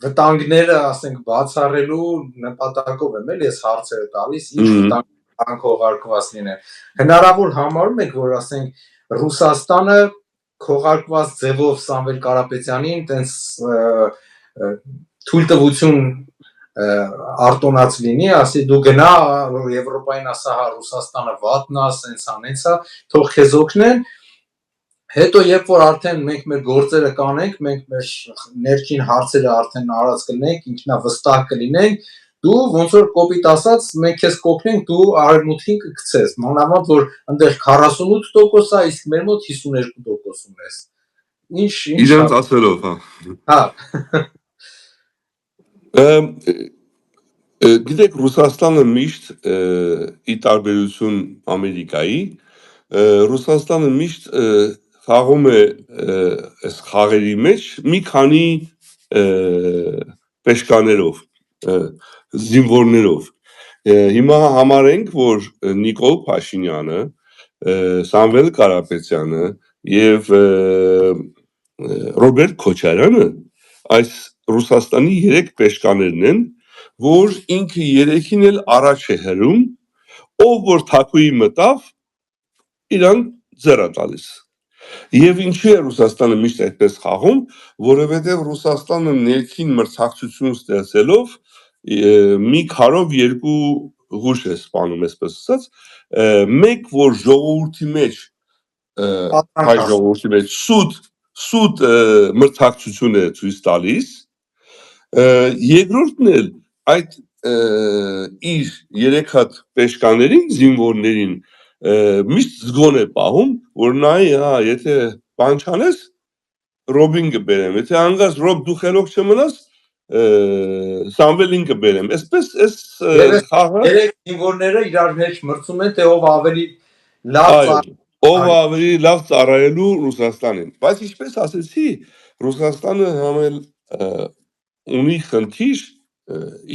վտանգները, ասենք, բացառելու նպատակով եմ էլ ես հարցերը տալիս, ինչ վտանգ քողարկված լինեն։ Հնարավոր համարում եք, որ ասենք Ռուսաստանը քողարկված ձևով Սամվել Կարապետյանին տենց թույլտվություն արտոնած լինի, ասի դու գնա Եվրոպային ասա, հա Ռուսաստանը վատն է, սենց անեցա, թող քեզ օգնեն, հետո երբ որ արդեն մենք մեր գործերը կանենք, մենք մեր ներքին հարցերը արդեն արած կլինենք, ինքնավստահ կլինենք, դու ոնց որ կոպիտ ասած մենք քեզ կօգնենք, դու արևմուտքին կգցես, մանավանդ որ այնտեղ 48% է, իսկ մեր մոտ 52% ունես։ Ինչ իրենց ասելով, հա։ Գիտեք, Ռուսաստանը միշտ ի տարբերություն Ամերիկայի, Ռուսաստանը միշտ խաղում է այս խաղերի մեջ մի քանի պեշկաներով, զինվորներով։ Հիմա համարենք, որ Նիկոլ Փաշինյանը, Սամվել Կարապետյանը եւ Ռոբերտ Քոչարյանը այս Ռուսաստանի 3 պեշկաներն են, որ ինքը 3-ին էլ առաջ է հրում, ով որ թակուի մտավ, իրան ձեռա տալիս։ Եվ ինչու է Ռուսաստանը միշտ այդպես խաղում, որովհետև Ռուսաստանը ներքին մրցակցություն ստեղծելով մի քարով 2 հուշ է սպանում, այսպես ասած, մեկ որ ժողովրդի մեջ հայ ժողովրդի մեջ սուտ մրցակցություն է ցույց տալիս, երկրորդն էլ այդ իր 3 հատ պեշկաներին, զինվորներին միշտ զգոն է պահում, որ նայ, հա, եթե բան չանես, Ռոբին կբերեմ, եթե անգաս Ռոբ դու խելոք չմնաս, Սամվելին կբերեմ, այսպես այս խաղը 3 զինվորները իրար մեջ մրցում են, թե ով ավելի լավ ով ավելի լավ ծառայելու Ռուսաստանին, բայց ինչպես ասեցի, Ռուսաստանը համել ունի խնդիր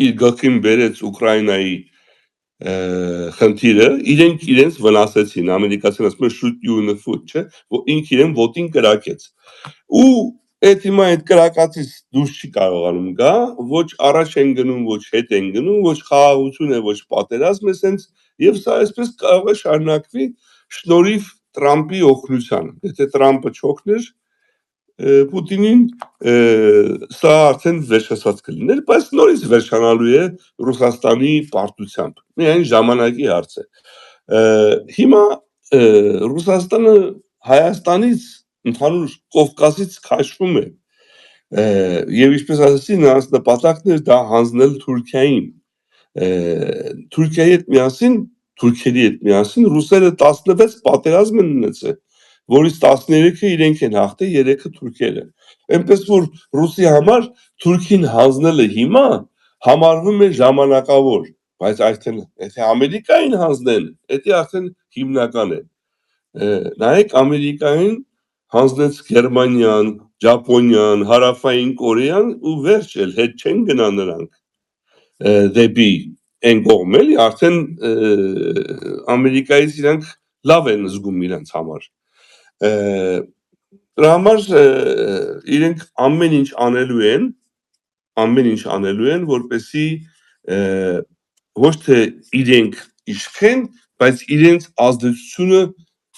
իր գլխին բերեց Ուկրաինայի խնդիրը իրենց վնասեցին ամերիկացին ասում են shoot you in the foot, չէ, որ ինք իրեն ոտին կրակեց ու այդ հիմա այդ կրակածից դուրս չի կարողանում գա, ոչ առաջ են գնում, ոչ հետ են գնում, ոչ խաղաղություն է, ոչ պատերազմ է սենց եւ սա այսպես կարող է շարունակվի շնորհիվ Տրամպի օգնության։ Եթե Տրամպը չօգներ Պուտինին սա արդեն վերջացած կլիներ, բայց նորից վերջանալու է Ռուսաստանի պարտությամբ։ Միայն ժամանակի հարց է։ Հիմա Ռուսաստանը Հայաստանից ընդհանուր Կովկասից քաշվում է։ Եվ ինչպես ասացի, նրանց նպատակն էր դա հանձնել Թուրքիային։ Թուրքիայի հետ միասին ռուսերը 16 պատերազմ են ունեցել, որից 13-ը իրենք են հաղթել, 3-ը թուրքերը։ Այնպես որ ռուսի համար Թուրքին հանձնելը հիմա համարվում է ժամանակավոր, բայց արդեն եթե Ամերիկային հանձնեն, դա արդեն հիմնական է։ Նայեք Ամերիկային հանձնեց Գերմանիան, Ճապոնիան, Հարավային Կորեան ու վերջ էլ հետ չեն գնա նրանք դեպի այն կողմ էլի արդեն Ամերիկայից իրանք լավ են զգում իրենց համար։ Դրա համար իրենք ամեն ինչ անելու են, որպեսզի ոչ թե իրենք իշխեն, բայց իրենց ազդեցությունը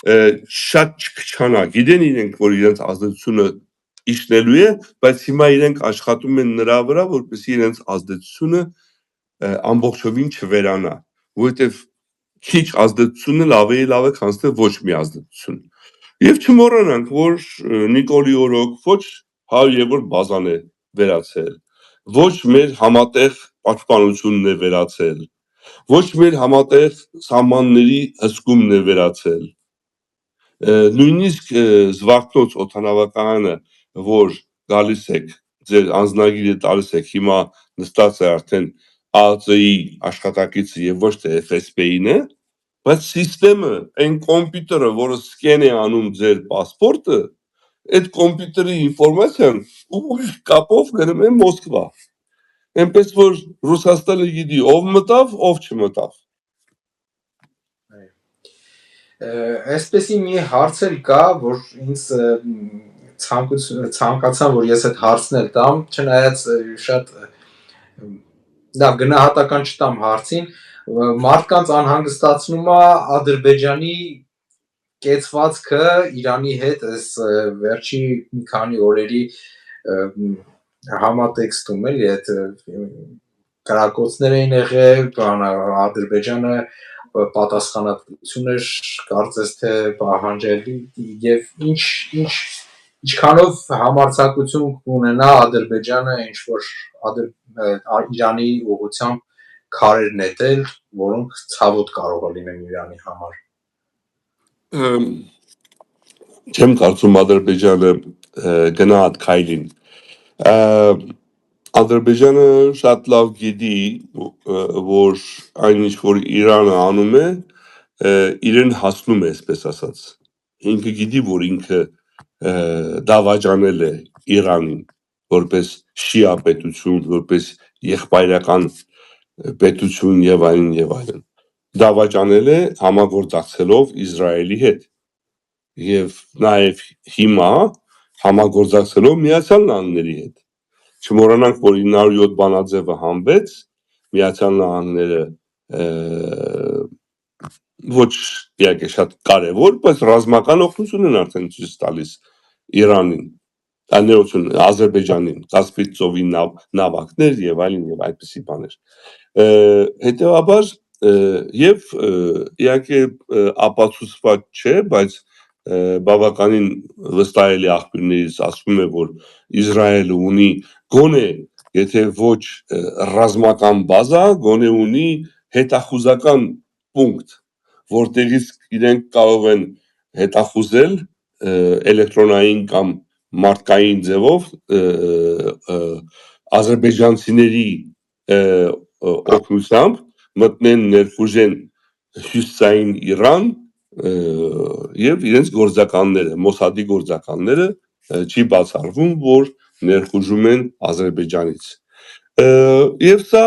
շատ չքչանա։ Գիտեն իրենք, որ իրենց ազդեցությունը իշխնելու է, բայց հիմա իրենք աշխատում են նրա վրա, որպեսզի իրենց ազդեցությունը ամբողջովին չվերանա, որովհետև քիչ ազդեցությունը լավ է քան թե ոչ մի ազդեցություն։ Եվ չմոռանանք, որ Նիկոլի օրոք ոչ 100-րդ բազան է վերացել, ոչ մեր համատեղ պաշտպանությունն է վերացել, ոչ մեր համատեղ սահմանների հսկումն է վերացել։ Նույնիսկ Զվարթնոց օդանավակայանը, որ գալիս եք, ձեր անձնագիրը տալիս եք, հիմա նստած է արդեն ԱԱԾ-ի աշխատակիցը եւ ոչ թե FSB-ին է, բայց սիստեմը, այն կոմպյուտերը, որը սկեն է անում ձեր պասպորտը, այդ կոմպյուտերի ինֆորմացիան ուղիղ կապով գնում է Մոսկվա։ Այնպես որ Ռուսաստանը գիտի ով մտավ, ով չմտավ։ Այսպեսի մի հարց էլ կա, որ ինձ ցանկացան, որ ես այդ հարցն էլ տամ, չնայած շատ լավ գնահատական չտամ հարցին, մարդկանց անհանգստացնում է Ադրբեջանի կեցվածքը Իրանի հետ այս վերջի մի քանի օրերի համատեքստում էլի այդ կրակոցներ էին եղել, Ադրբեջանը պատասխանատվություն էր կարծես թե պահանջել եւ ինչքանով համարձակություն կունենա Ադրբեջանը ինչ որ Իրանի ուղղությամբ քարեր նետել, որոնք ցավոտ կարող է լինեն Իրանի համար։ Չեմ կարծում Ադրբեջանը գնա այդ քայլին։ Ադրբեջանը շատ լավ գիտի, որ այն ինչ որ Իրանը անում է, իրեն հասնում է, այսպես ասած։ Ինքը գիտի, որ ինքը դավաճանել է Իրանին, որպես շիա պետություն, որպես եղբայրական պետություն եւ այլն։ Դավաճանել է համագործակցելով Իսրայելի հետ։ Եվ նաեւ հիմա համագործակցելով Միացյալ Նահանգների հետ։ Չմոռանանք, որ 907 բանաձևը հանվեց, Միացյալ Նահանգները ոչ իհարկե շատ կարևոր, բայց ռազմական օգնություն են արդեն ցույց տալիս Իրանին, Ադրբեջանին, Կասպից ծովի նավակներ եւ այլն այդպիսի բաներ։ Հետեւաբար եւ իհարկե ապացուցված չէ, բայց բավականին վստահելի աղբյուրներից ասվում է, որ Իսրայելը ունի գոնե, եթե ոչ ռազմական բազա, գոնե ունի հետախուզական պունկտ, որտեղից իրենք կարող են հետախուզել էլեկտրոնային կամ մարդկային ձևով ադրբեջանցիների օգնությամբ մտնեն ներխուժեն հյուսիսային Իրան եւ իրենց գործականները, Մոսադի գործականները չի բացառվում, որ ներխուժում են Ադրբեջանից։ Եվ սա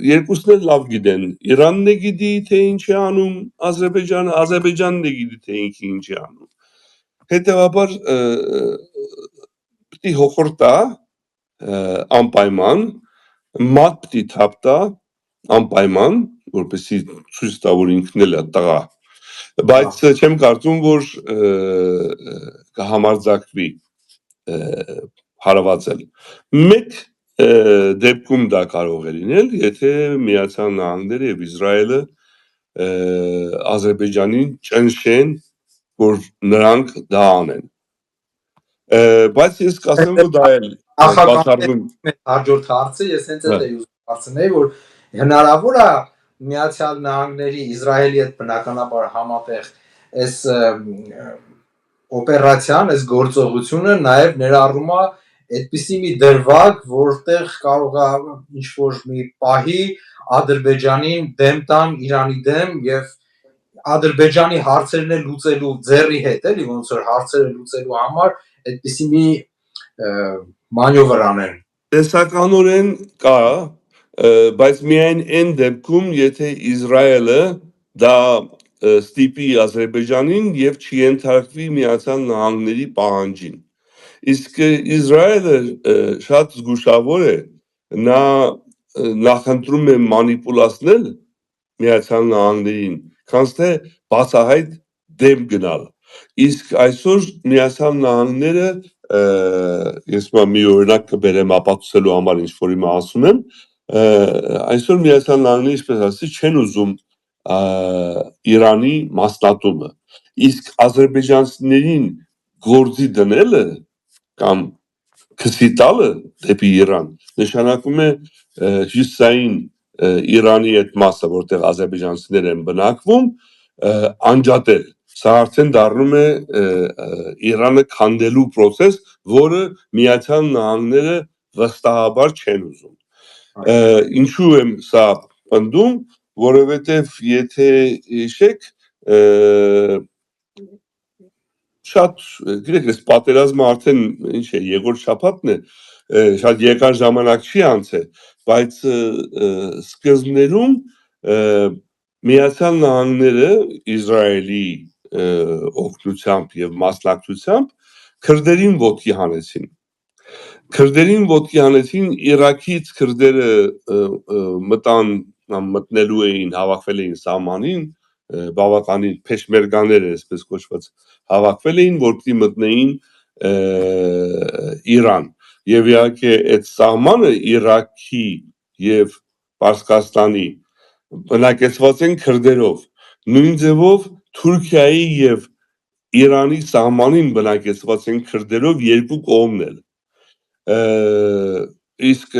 երկուսն էլ լավ գիտեն, Իրանն է գիտի, թե ինչ է անում Ադրբեջանը, Ադրբեջանն է գիտի, թե ինքը ինչ է անում։ Հետևաբար պիտի հոխորտա անպայման, մատ պիտի թափտա անպայման, որպեսզի ցույց տա, որ ինքն էլ է տղա, բայց չեմ կարծում, որ կհամարձակվի հարվածել։ Մեկ դեպքում դա կարող է լինել, եթե Միացյալ Նահանգները եւ Իսրայելը Ադրբեջանին ճնշեն, որ նրանք դա անեն։ Բայց ես կասեմ, որ դա էլ բացառվում հաջորդ հարցը, ես հենց այդ էի ուզում հարցնել, որ հնարավոր է Միացյալ Նահանգների Իսրայելի հետ բնականաբար համատեղ այս օպերացիան, այս գործողությունը նաև ներառում է այդպիսի մի դրվագ, որտեղ կարող է ինչ-որ մի պահի Ադրբեջանին դեմ տան Իրանի դեմ եւ Ադրբեջանի հարցերն է լուծելու ձեռի հետ, էլի ոնց որ հարցերը լուծելու համար այդպիսի մի մանյովր անեն։ Տեսականորեն կա, բայց միայն այն դեպքում, եթե Իսրայելը դա ստիպի Ադրբեջանին եւ չենթարկվի Միացյալ Նահանգների պահանջին։ Իսկ Իսրայելը շատ զգուշավոր է, նա նախընտրում է մանիպուլացնել Միացյալ Նահանգներին, քանց թե բացահայտ դեմ գնալ։ Իսկ այսօր Միացյալ Նահանգները, ես մի օրինակ կբերեմ ապացուցելու համար, ինչ որ հիմա ասում եմ, այսօր Միացյալ Նահանգները, ինչպես ասի, չեն ուզում Իրանի մասնատումը։ Իսկ ադրբեջանցիներին գործի դնելը կամ քսի տալը դեպի Իրան նշանակում է հյուսային Իրանի այդ մասը, որտեղ ադրբեջանցիներ են բնակվում, անջատել։ Սա արդեն դառնում է Իրանը քանդելու process, որը Միացյալ Նահանգները վստահաբար չեն ուզում։ Ինչու եմ սա պնդում, որովհետև եթե հիշեք, շատ, գիտեք, այս պատերազմը արդեն ինչ է, երկրորդ շաբաթն է, շատ երկար ժամանակ չի անցել, բայց սկզբներում Միացյալ Նահանգները Իսրայելի օգնությամբ եւ մասնակցությամբ քրդերին ոտքի հանեցին։ Քրդերին ոտքի հանեցին, Իրաքից քրդերը մտնելու էին, հավաքվել էին սահմանին, բավականին փեշմերգաներ, այսպես կոչված, հավաքվել էին, որպեսզի մտնեին Իրան։ Եվ իհարկե այդ սահմանը Իրաքի եւ Պարսկաստանի բնակեցված են քրդերով։ Նույն ձևով Թուրքիայի եւ Իրանի սահմանին բնակեցված են քրդերով երկու կողմն էլ։ Իսկ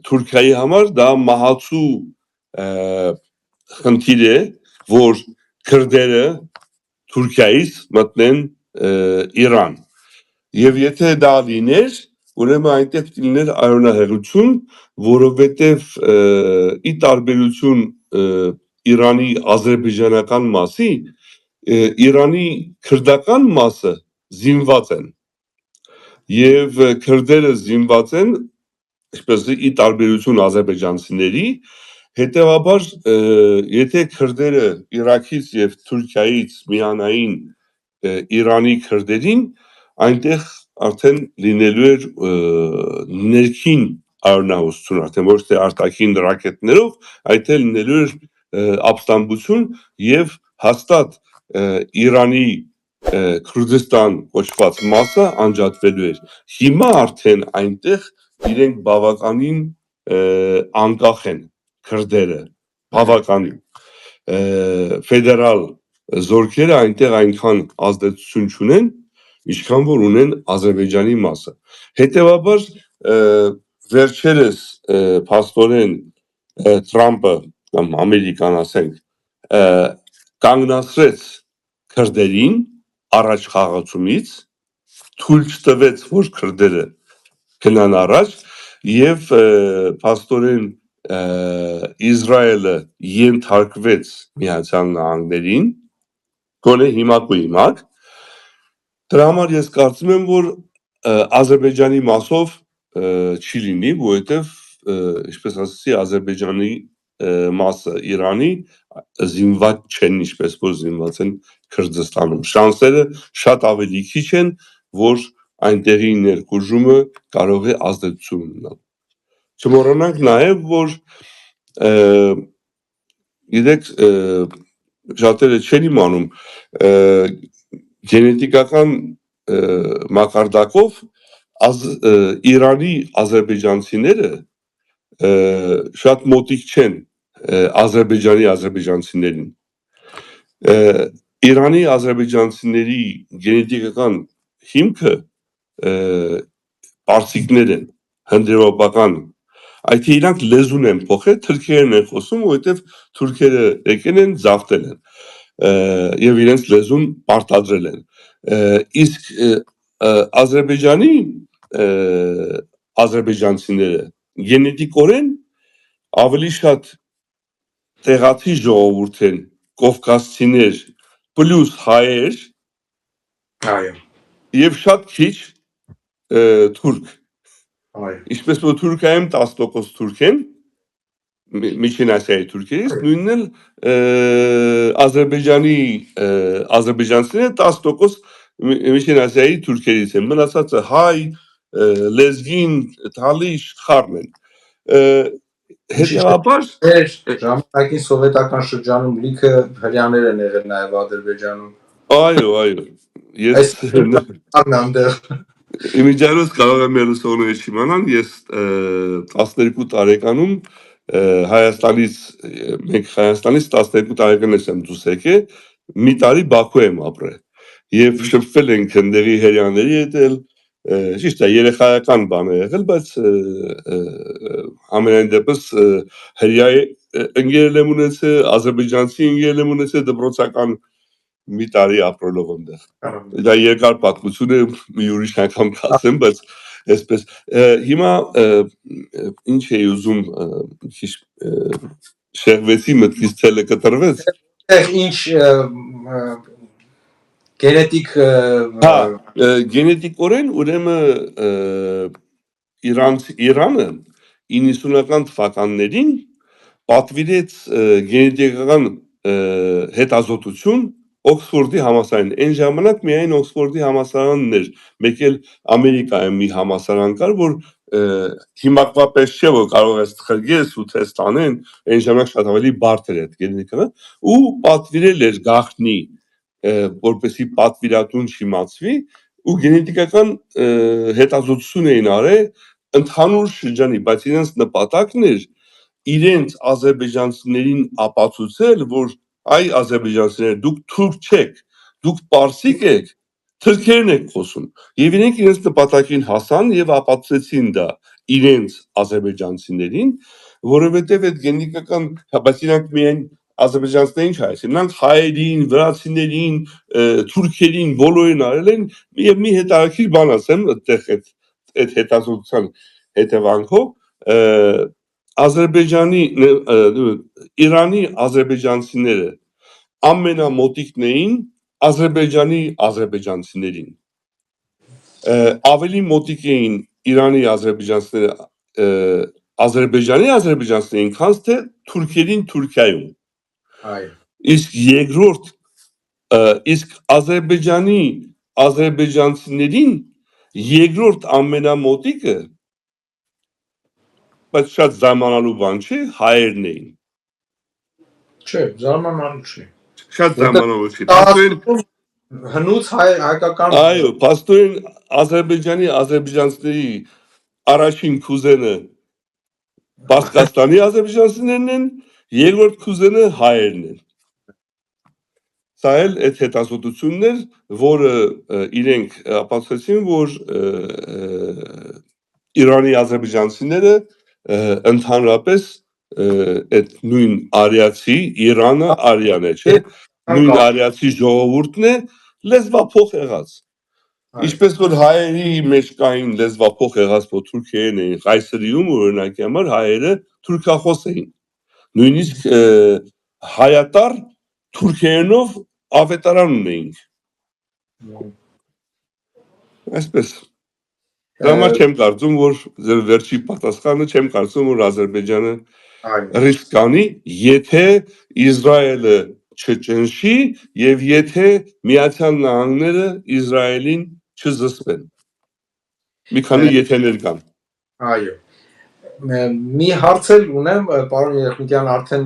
Թուրքիայի համար դա մահացու խնդիր է, որ քրդերը Թուրքիայից մտնեն Իրան։ Եվ եթե դա լիներ, ուրեմն այնտեղ պիտի լիներ արյունահեղություն, որովհետև ի տարբերություն Իրանի ադրբեջանական մասի, Իրանի քրդական մասը զինված են։ Եվ քրդերը զինված են, ինչպես ի տարբերություն ադրբեջանցիների, հետևաբար եթե քրդերը Իրաքից եւ Թուրքիայից միանային Իրանի քրդերին, այնտեղ արդեն լինելու էր ներքին արյունահոսություն, արդեն ոչ թե արտաքին ռակետներով, այլ լինելու էր ապստամբություն եւ հաստատ Իրանի Քուրդիստան կոչված մասը անջատվելու էր։ Հիմա արդեն այնտեղ իրենք բավականին անկախ են քրդերը, բավականին ֆեդերալ զորքերը այնտեղ այնքան ազդեցություն չունեն, ինչքան որ ունեն Ադրբեջանի մասը։ Հետևաբար վերջերս փաստորեն Թրամփը կամ Ամերիկան, ասենք, կանգնացրեց քրդերին առաջ խաղացումից, թույլ չտվեց, որ քրդերը գնան առաջ, եւ փաստորեն Իսրայելը ենթարկվեց Միացյալ Նահանգներին, գոնե հիմակ։ Դրա համար ես կարծում եմ, որ Ադրբեջանի մասով չի լինի, որովհետև ինչպես ասացի, Ադրբեջանի մասը Իրանի զինված չեն, ինչպես որ զինված են Քրդստանում։ Շանսերը շատ ավելի քիչ են, որ այնտեղի ներխուժումը կարող է ազդեցություն ունենալ։ Չմոռանանք նաև, որ գիտեք, շատերը չեն իմանում, գենետիկական մակարդակով Իրանի ադրբեջանցիները շատ մոտիկ չեն Ադրբեջանի ադրբեջանցիներին։ Իրանի ադրբեջանցիների գենետիկական հիմքը պարսիկներ են, հնդեվրոպական։ Այդ իրանք լեզուն են փոխել, թուրքերեն են խոսում, որովհետև թուրքերը եկել են, զավթել են եւ իրենց լեզուն պարտադրել են։ Իսկ Ադրբեջանի ադրբեջանցիները գենետիկորեն ավելի շատ տեղացի ժողովուրդ են, կովկասցիներ, պլյուս հայեր Այո, եւ շատ քիչ թուրք։ այո, Ինչպես որ Թուրքիայում 10% թուրք են, Միջին Ասիայի թուրքերից, նույնն էլ Ադրբեջանի ադրբեջանցիները 10% Միջին Ասիայի թուրքերից են։ Մնացածը հայ, լեզգին, թալիշ, խառն են։ Հետևաբար ժամանակին սովետական շրջանում լիքը հրյաներ են եղել նաև Ադրբեջանում։ այո, ես Իմիջիայլոց կարող եմ ելուսողները չիմանան, ես 12 տարեկանում մենք Հայաստանից 12 տարեկանից եմ դուրս եկել, մի տարի Բաքու եմ ապրել եւ շփվել ենք ընդեղի հрьяաների հետ էլ, ճիշտ է, երեխայական բան է եղել, բայց ամենայն դեպս հрья ընկերել եմ ունեցել, ադրբեջանցի ընկերել եմ ունեցել դպրոցական մի տարի ապրելով այնտեղ։ Դա երկար պատմություն է, մի ուրիշ անգամ կասեմ, բայց այսպես հիմա ինչ էի ուզում շեղվեցի մտքից թելը կտրվեց։ Ինչ գենետիկ գենետիկորեն ուրեմն Իրանը 90-ական թվականներին պատվիրեց գենետիկական հետազոտություն Օքսֆորդի համալսարան, այն ժամանակ միայն Օքսֆորդի համալսարանն էր, մեկ էլ Ամերիկայում մի համալսարան կար, որ հիմակվա պես չէ, որ կարող ես խրգես ու թեստ անեն, այն ժամանակ շատ ավելի բարդ էր այդ գենետիկան, ու պատվիրել էր գաղտնի, որպեսզի պատվիրատուն չիմացվի, ու գենետիկական հետազոտություն էին արել ընդհանուր շրջանի, բայց իրենց նպատակն էր իրենց ադրբեջանցիներին ապացուցել, որ այ ադրբեջանցիներ, դուք թուրք չեք, դուք պարսիկ եք, թուրքերեն եք խոսում։ Եվ իրենք իրենց նպատակին հասան եւ ապացուցեցին դա իրենց ադրբեջանցիներին, որովհետեւ այդ գենետիկական, բայց իրանք միայն ադրբեջանցիներին չայցին, նրանք հայերին, վրացիներին, թուրքերին բոլորին արել են եւ մի հետաքրքիր բան ասեմ այդտեղ այդ հետազոտության հետևանքով Իրանի ադրբեջանցիները ամենամոտիկն էին Ադրբեջանի ադրբեջանցիներին։ Ավելի մոտիկ էին Իրանի ադրբեջանցիները Ադրբեջանի ադրբեջանցիներին, քան թե թուրքերին Թուրքիայում։ այո, Իսկ Ադրբեջանի ադրբեջանցիներին երկրորդ ամենամոտիկը, բայց շատ զարմանալու բան չի, հայերն էին։ չէ, զարմանալու չի։ Շատ զարմանալու չի։ Հնուց հայկական Այո, փաստորեն Ադրբեջանի ադրբեջանցիների առաջին կուզենը Բասկաստանի ադրբեջանցիներն են, երկրորդ կուզենը հայերն են։ Սա էլ այդ հետազոտությունն էր, որը իրենք ապացուցեցին, որ Իրանի ադրբեջանցիները ընդհանրապես այդ նույն արիացի, Իրանը արյան է, չէ՞, նույն արիացի ժողովուրդն է, լեզվափոխ եղած։ Ինչպես որ հայերի մեջ կային լեզվափոխ եղած, որ թուրքերեն էին, Ղայսրիում օրինակի համար հայերը թուրքախոս էին։ Նույնիսկ հայատար թուրքերենով ավետարան ունեինք։ Այսպես։ Դրա համար չեմ կարծում, որ ձեր վերջի պատասխանը չեմ կարծում, որ Ադրբեջանը ռիսկ կանի, եթե Իսրայելը չճնշի եւ եթե Միացյալ Նահանգները Իսրայելին չզսպեն։ Մի քանի եթեներ կան։ Այո։ Մի հարց էլ ունեմ, պարոն Երխմիկյան, արդեն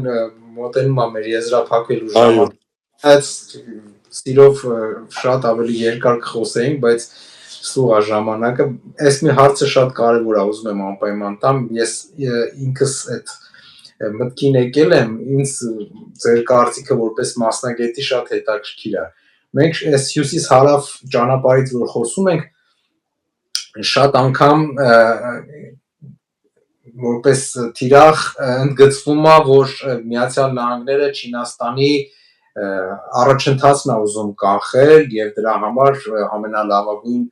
մոտենում է մեր եզրափակվելու ժամանակը։ Այս սիրով շատ ավելի երկար կխոսեինք, բայց սուղ է ժամանակը։ Այս մի հարցը շատ կարևոր է, ուզում եմ անպայման տամ։ Ես ինքս այդ մտքին եկել եմ, ինձ ձեր կարծիքը որպես մասնագետի շատ հետաքրքիր է։ Մենք այս հյուսիս-հարավ ճանապարհից որ խոսում ենք, շատ անգամ որպես թիրախ ընդգծվում է, որ Միացյալ Նահանգները Չինաստանի առաջընթացն է ուզում կանխել եւ դրա համար ամենալավագույն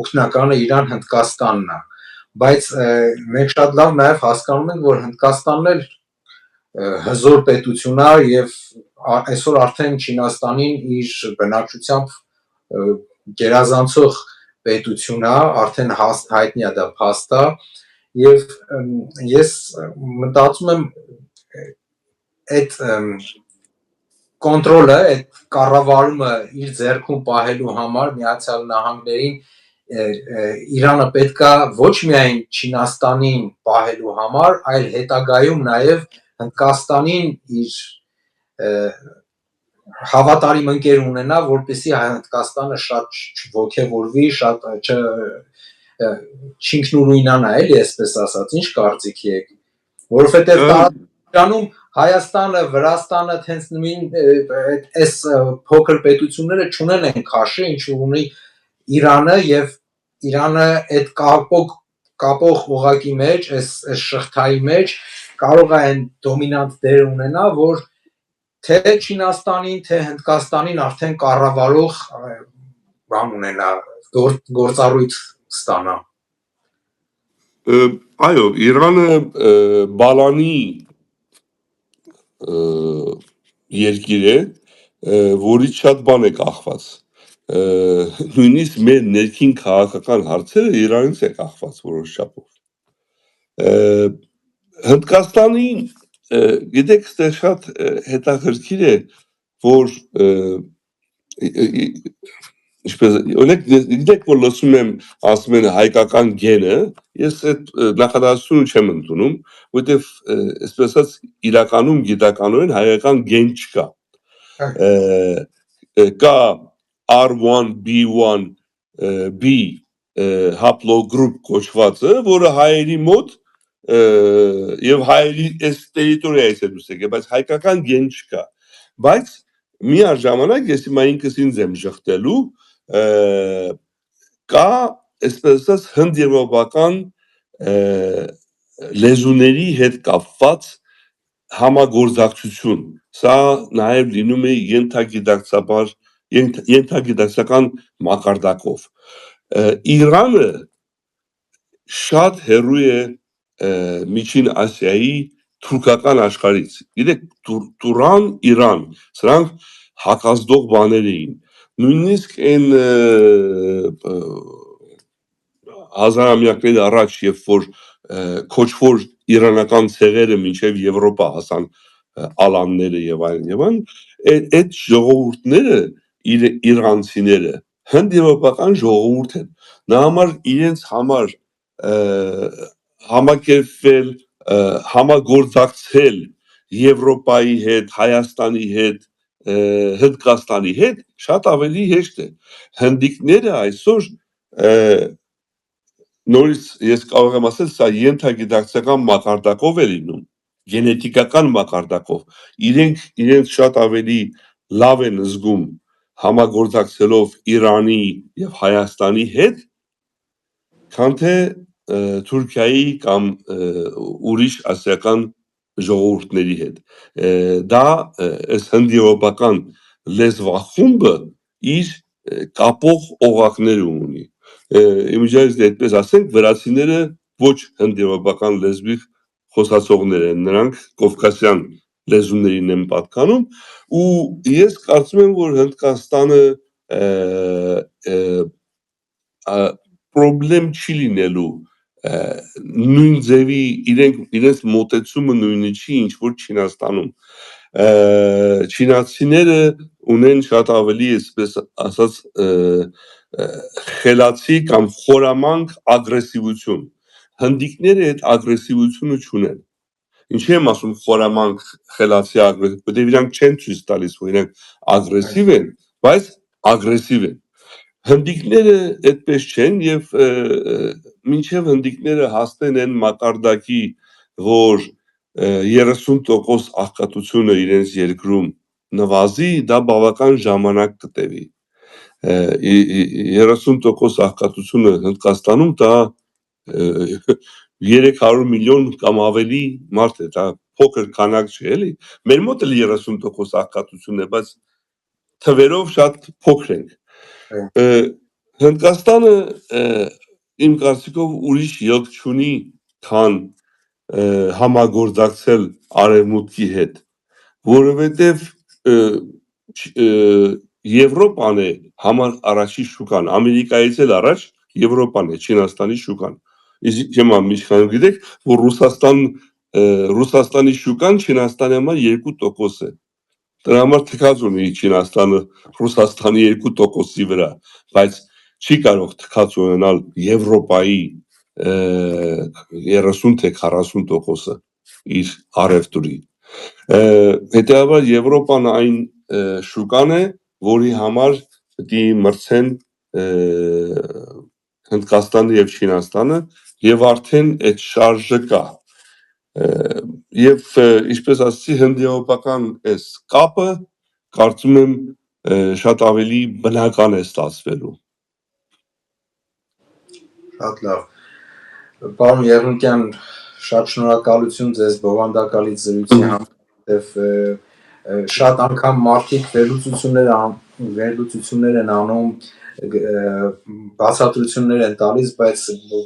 օգնականը Իրան Հնդկաստանն է, բայց մենք շատ լավ նաեւ հասկանում ենք, որ Հնդկաստանն էլ հզոր պետություն է եւ այսօր արդեն Չինաստանին իր բնակչությամբ գերազանցող պետություն է, արդեն հայտնի է դա փաստ է եւ ես մտածում եմ այդ կոնտրոլը, այդ կառավարումը իր ձեռքում պահելու համար Միացյալ Նահանգներին Իրանը պետքա ոչ միայն Չինաստանին պահելու համար, այլ հետագայում նաեւ Հնդկաստանին իր հավատարիմ ընկեր ունենա, որպեսզի Հնդկաստանը շատ չոգևորվի, շատ չինքնուրույնանա, էլի այսպես ասած, ինչ կարծիքի եք, որովհետեւ տարածքում Հայաստանը, Վրաստանը հենց նույն այս փոքր պետությունները չունեն են քաշը, ինչ ունի Իրանը եւ Իրանը այդ կապող ուղակի մեջ, այս շղթայի մեջ կարող է այն դոմինանտ դեր ունենա, որ թե Չինաստանին, թե Հնդկաստանին արդեն կառավարող բան ունենա, գործառույթ ստանա։ Այո, Իրանը բալանի երկիր է, որից շատ բան է կախված։ Նույնիսկ մեր ներքին քաղաքական հարցերը Իրանից է կախված որոշ չափով։ Հնդկաստանին, գիտեք, ստեղ շատ հետաքրքիր է, որ ինչպես գիտեք, որ լսում եմ ասում են հայկական գենը, ես այդ նախադասությունը չեմ ընդունում, որտեվ այսպես ասած իրականում գիտականորեն հայկական գեն չկա։ Կա R1, B1, B haplogroup կոչվածը, որը հայերի մոտ եւ հայերի այս տերիտորիայից է դուրս եկել, բայց հայկական գեն չկա։ Բայց միաժամանակ ես հիմա ինքս ինձ եմ շղթելու, կա այսպես ասած հնդեվրոպական լեզուների հետ կապված համագործակցություն, սա նաև լինում է ենթագիտակցական մակարդակով։ Իրանը շատ հեռու է Միջին Ասիայի թուրքական աշխարհից։ Գիտեք, Տուրան, Իրան, սրանք հակազդող բաներ էին։ Նույնիսկ այն հազարամյակներ առաջ, երբ որ քոչվոր իրանական ցեղերը մինչև Եվրոպա հասան ալանները եւ այլն, այդ ժողովուրդները իրանցիները հնդեվրոպական ժողովուրդ են։ Նա համար իրենց համար համակերպվել, համագործակցել Եվրոպայի հետ, Հայաստանի հետ, Հնդկաստանի հետ շատ ավելի հեշտ է։ Հնդիկները այսօր նորից ես կարող եմ ասել, սա ենթագիտակցական մակարդակով է լինում, գենետիկական մակարդակով։ Իրենց շատ ավելի լավ են զգում համագործակցելով Իրանի եւ Հայաստանի հետ, քան թե Թուրքիայի կամ ուրիշ ասիական ժողովուրդների հետ։ Դա այս հնդեվրոպական լեզվախումբը իր կապող օղակներ ունի։ Իմիջիայից այդպես ասենք, վրացիները ոչ հնդեվրոպական լեզվի խոսացողներ են, նրանք կովկասյան լեզուներին են պատկանում, ու ես կարծում եմ, որ Հնդկաստանը պրոբլեմ չի լինելու նույն ձևի իրենց մոտեցումը նույնը չի, ինչ որ Չինաստանում։ Չինացիները ունեն շատ ավելի, այսպես ասած, խելացի կամ խորամանկ ագրեսիվություն։ Հնդիկները այդ ագրեսիվությունը չունեն։ Ինչի եմ ասում խորամանկ խելացի ագրեսիվ, որտեղ իրանք չեն ցույց տալիս, որ իրանք ագրեսիվ են, բայց ագրեսիվ են։ Հնդիկները այդպես չեն եւ մինչեւ հնդիկները հասնեն այն մակարդակի, որ 30% աղքատությունը իրենց երկրում նվազի, դա բավական ժամանակ կտևի։ 30% աղքատությունը Հնդկաստանում դա 300 միլիոն կամ ավելի մարդ է, դա փոքր քանակ չէ, էլի։ Մեր մոտ էլ 30% աղքատություն է, բայց թվերով շատ փոքր ենք։ Հնդկաստանը իմ կարծիքով ուրիշ ելք չունի, քան համագործակցել արևմուտքի հետ, որովհետև Եվրոպան է համար առաջի շուկան, Ամերիկայից էլ առաջ Եվրոպան է, Չինաստանի շուկան։ Իսկ հիմա միջքան գիտեք, որ Ռուսաստանի շուկան Չինաստանի համար 2% է։ Դրա համար թքած ունի Չինաստանը Ռուսաստանի 2%-ի վրա, բայց չի կարող թքած ունենալ Եվրոպայի 30 թե 40%-ը իր առևտրի։ Հետևաբար Եվրոպան այն շուկան է, որի համար պետք է մրցեն Հնդկաստանը եւ Չինաստանը եւ արդեն այդ շարժը կա։ Եվ ինչպես ասացի, հնդիեվրոպական այս կապը կարծում եմ շատ ավելի բնական է ստացվելու։ Շատ լավ։ Պարոն Եղնիկյան, շատ շնորհակալություն ձեզ բովանդակալից զրույցի համար, շատ անգամ մարդիկ վերլուծություններ են անում, բացատրություններ են տալիս, բայց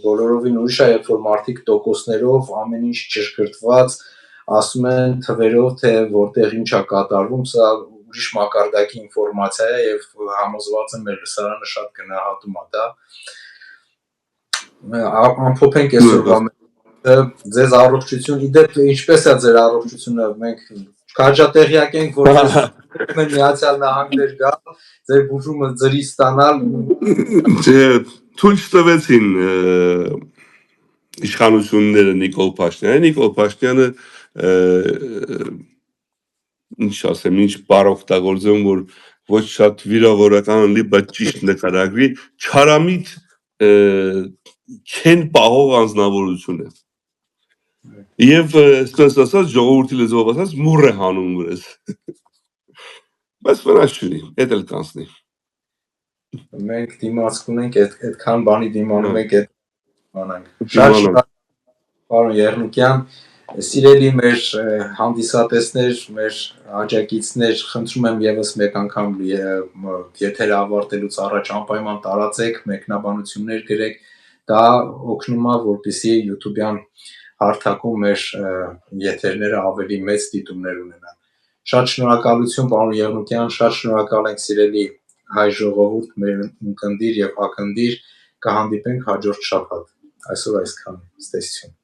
բոլորովին ուրիշ է, երբ որ մարդիկ տոկոսներով ամեն ինչ ճշգրտված ասում են թվերով, թե որտեղ ինչ է կատարվում, սա ուրիշ մակարդակի ինֆորմացիա է եւ համոզված եմ մեր լսարանը շատ գնահատում է դա։ Ամփոփենք այսօրվա ձեզ առողջություն, իդեպ ինչպես է ձեր առողջությունը, մենք քաջատեղյակ ենք, որ Միացյալ Նահանգներ գալ, ձեր բուժումը ձրի ստանալ։ Թույլ չտվեցին իշխանությունները Նիկոլ Փաշինյանը, ինչ ասեմ, ինչ բառ օգտագործեմ, որ ոչ շատ վիրավորական լինի, բայց ճիշտ նկարագրի, չարամիտ չեն պահող անձնավորություն է։ Եվ այսպես ասած, ժողովրդի լեզվով ասած, մուռ է հանում վրես։ Բայց վնաս չունի, էդ էլ կանցնի։ Մենք դիմաց կունենք, այդքան բանի դիմանում ենք, շատ շնորհակալ պարոն Եղնիկյան, սիրելի մեր հանդիսատեսներ, մեր աջակիցներ, խնդրում եմ եւս մեկ անգամ եթերը ավարտելուց առաջ անպայման տարածեք, մեկնաբանություններ գրեք, դա օգնում է, որպեսզի YouTube-յան հարթակում մեր եթերները ավելի մեծ դիտումներ ունենան։ Շատ շնորհակալություն պարոն Եղնիկյան, շատ շնորհակալ ենք սիրելի հայ ժողովուրդ, մեր ունկնդիր եւ ակնդիր, կհանդիպենք հաջորդ շաբաթ։ Այսօր այսքան, ցտեսություն։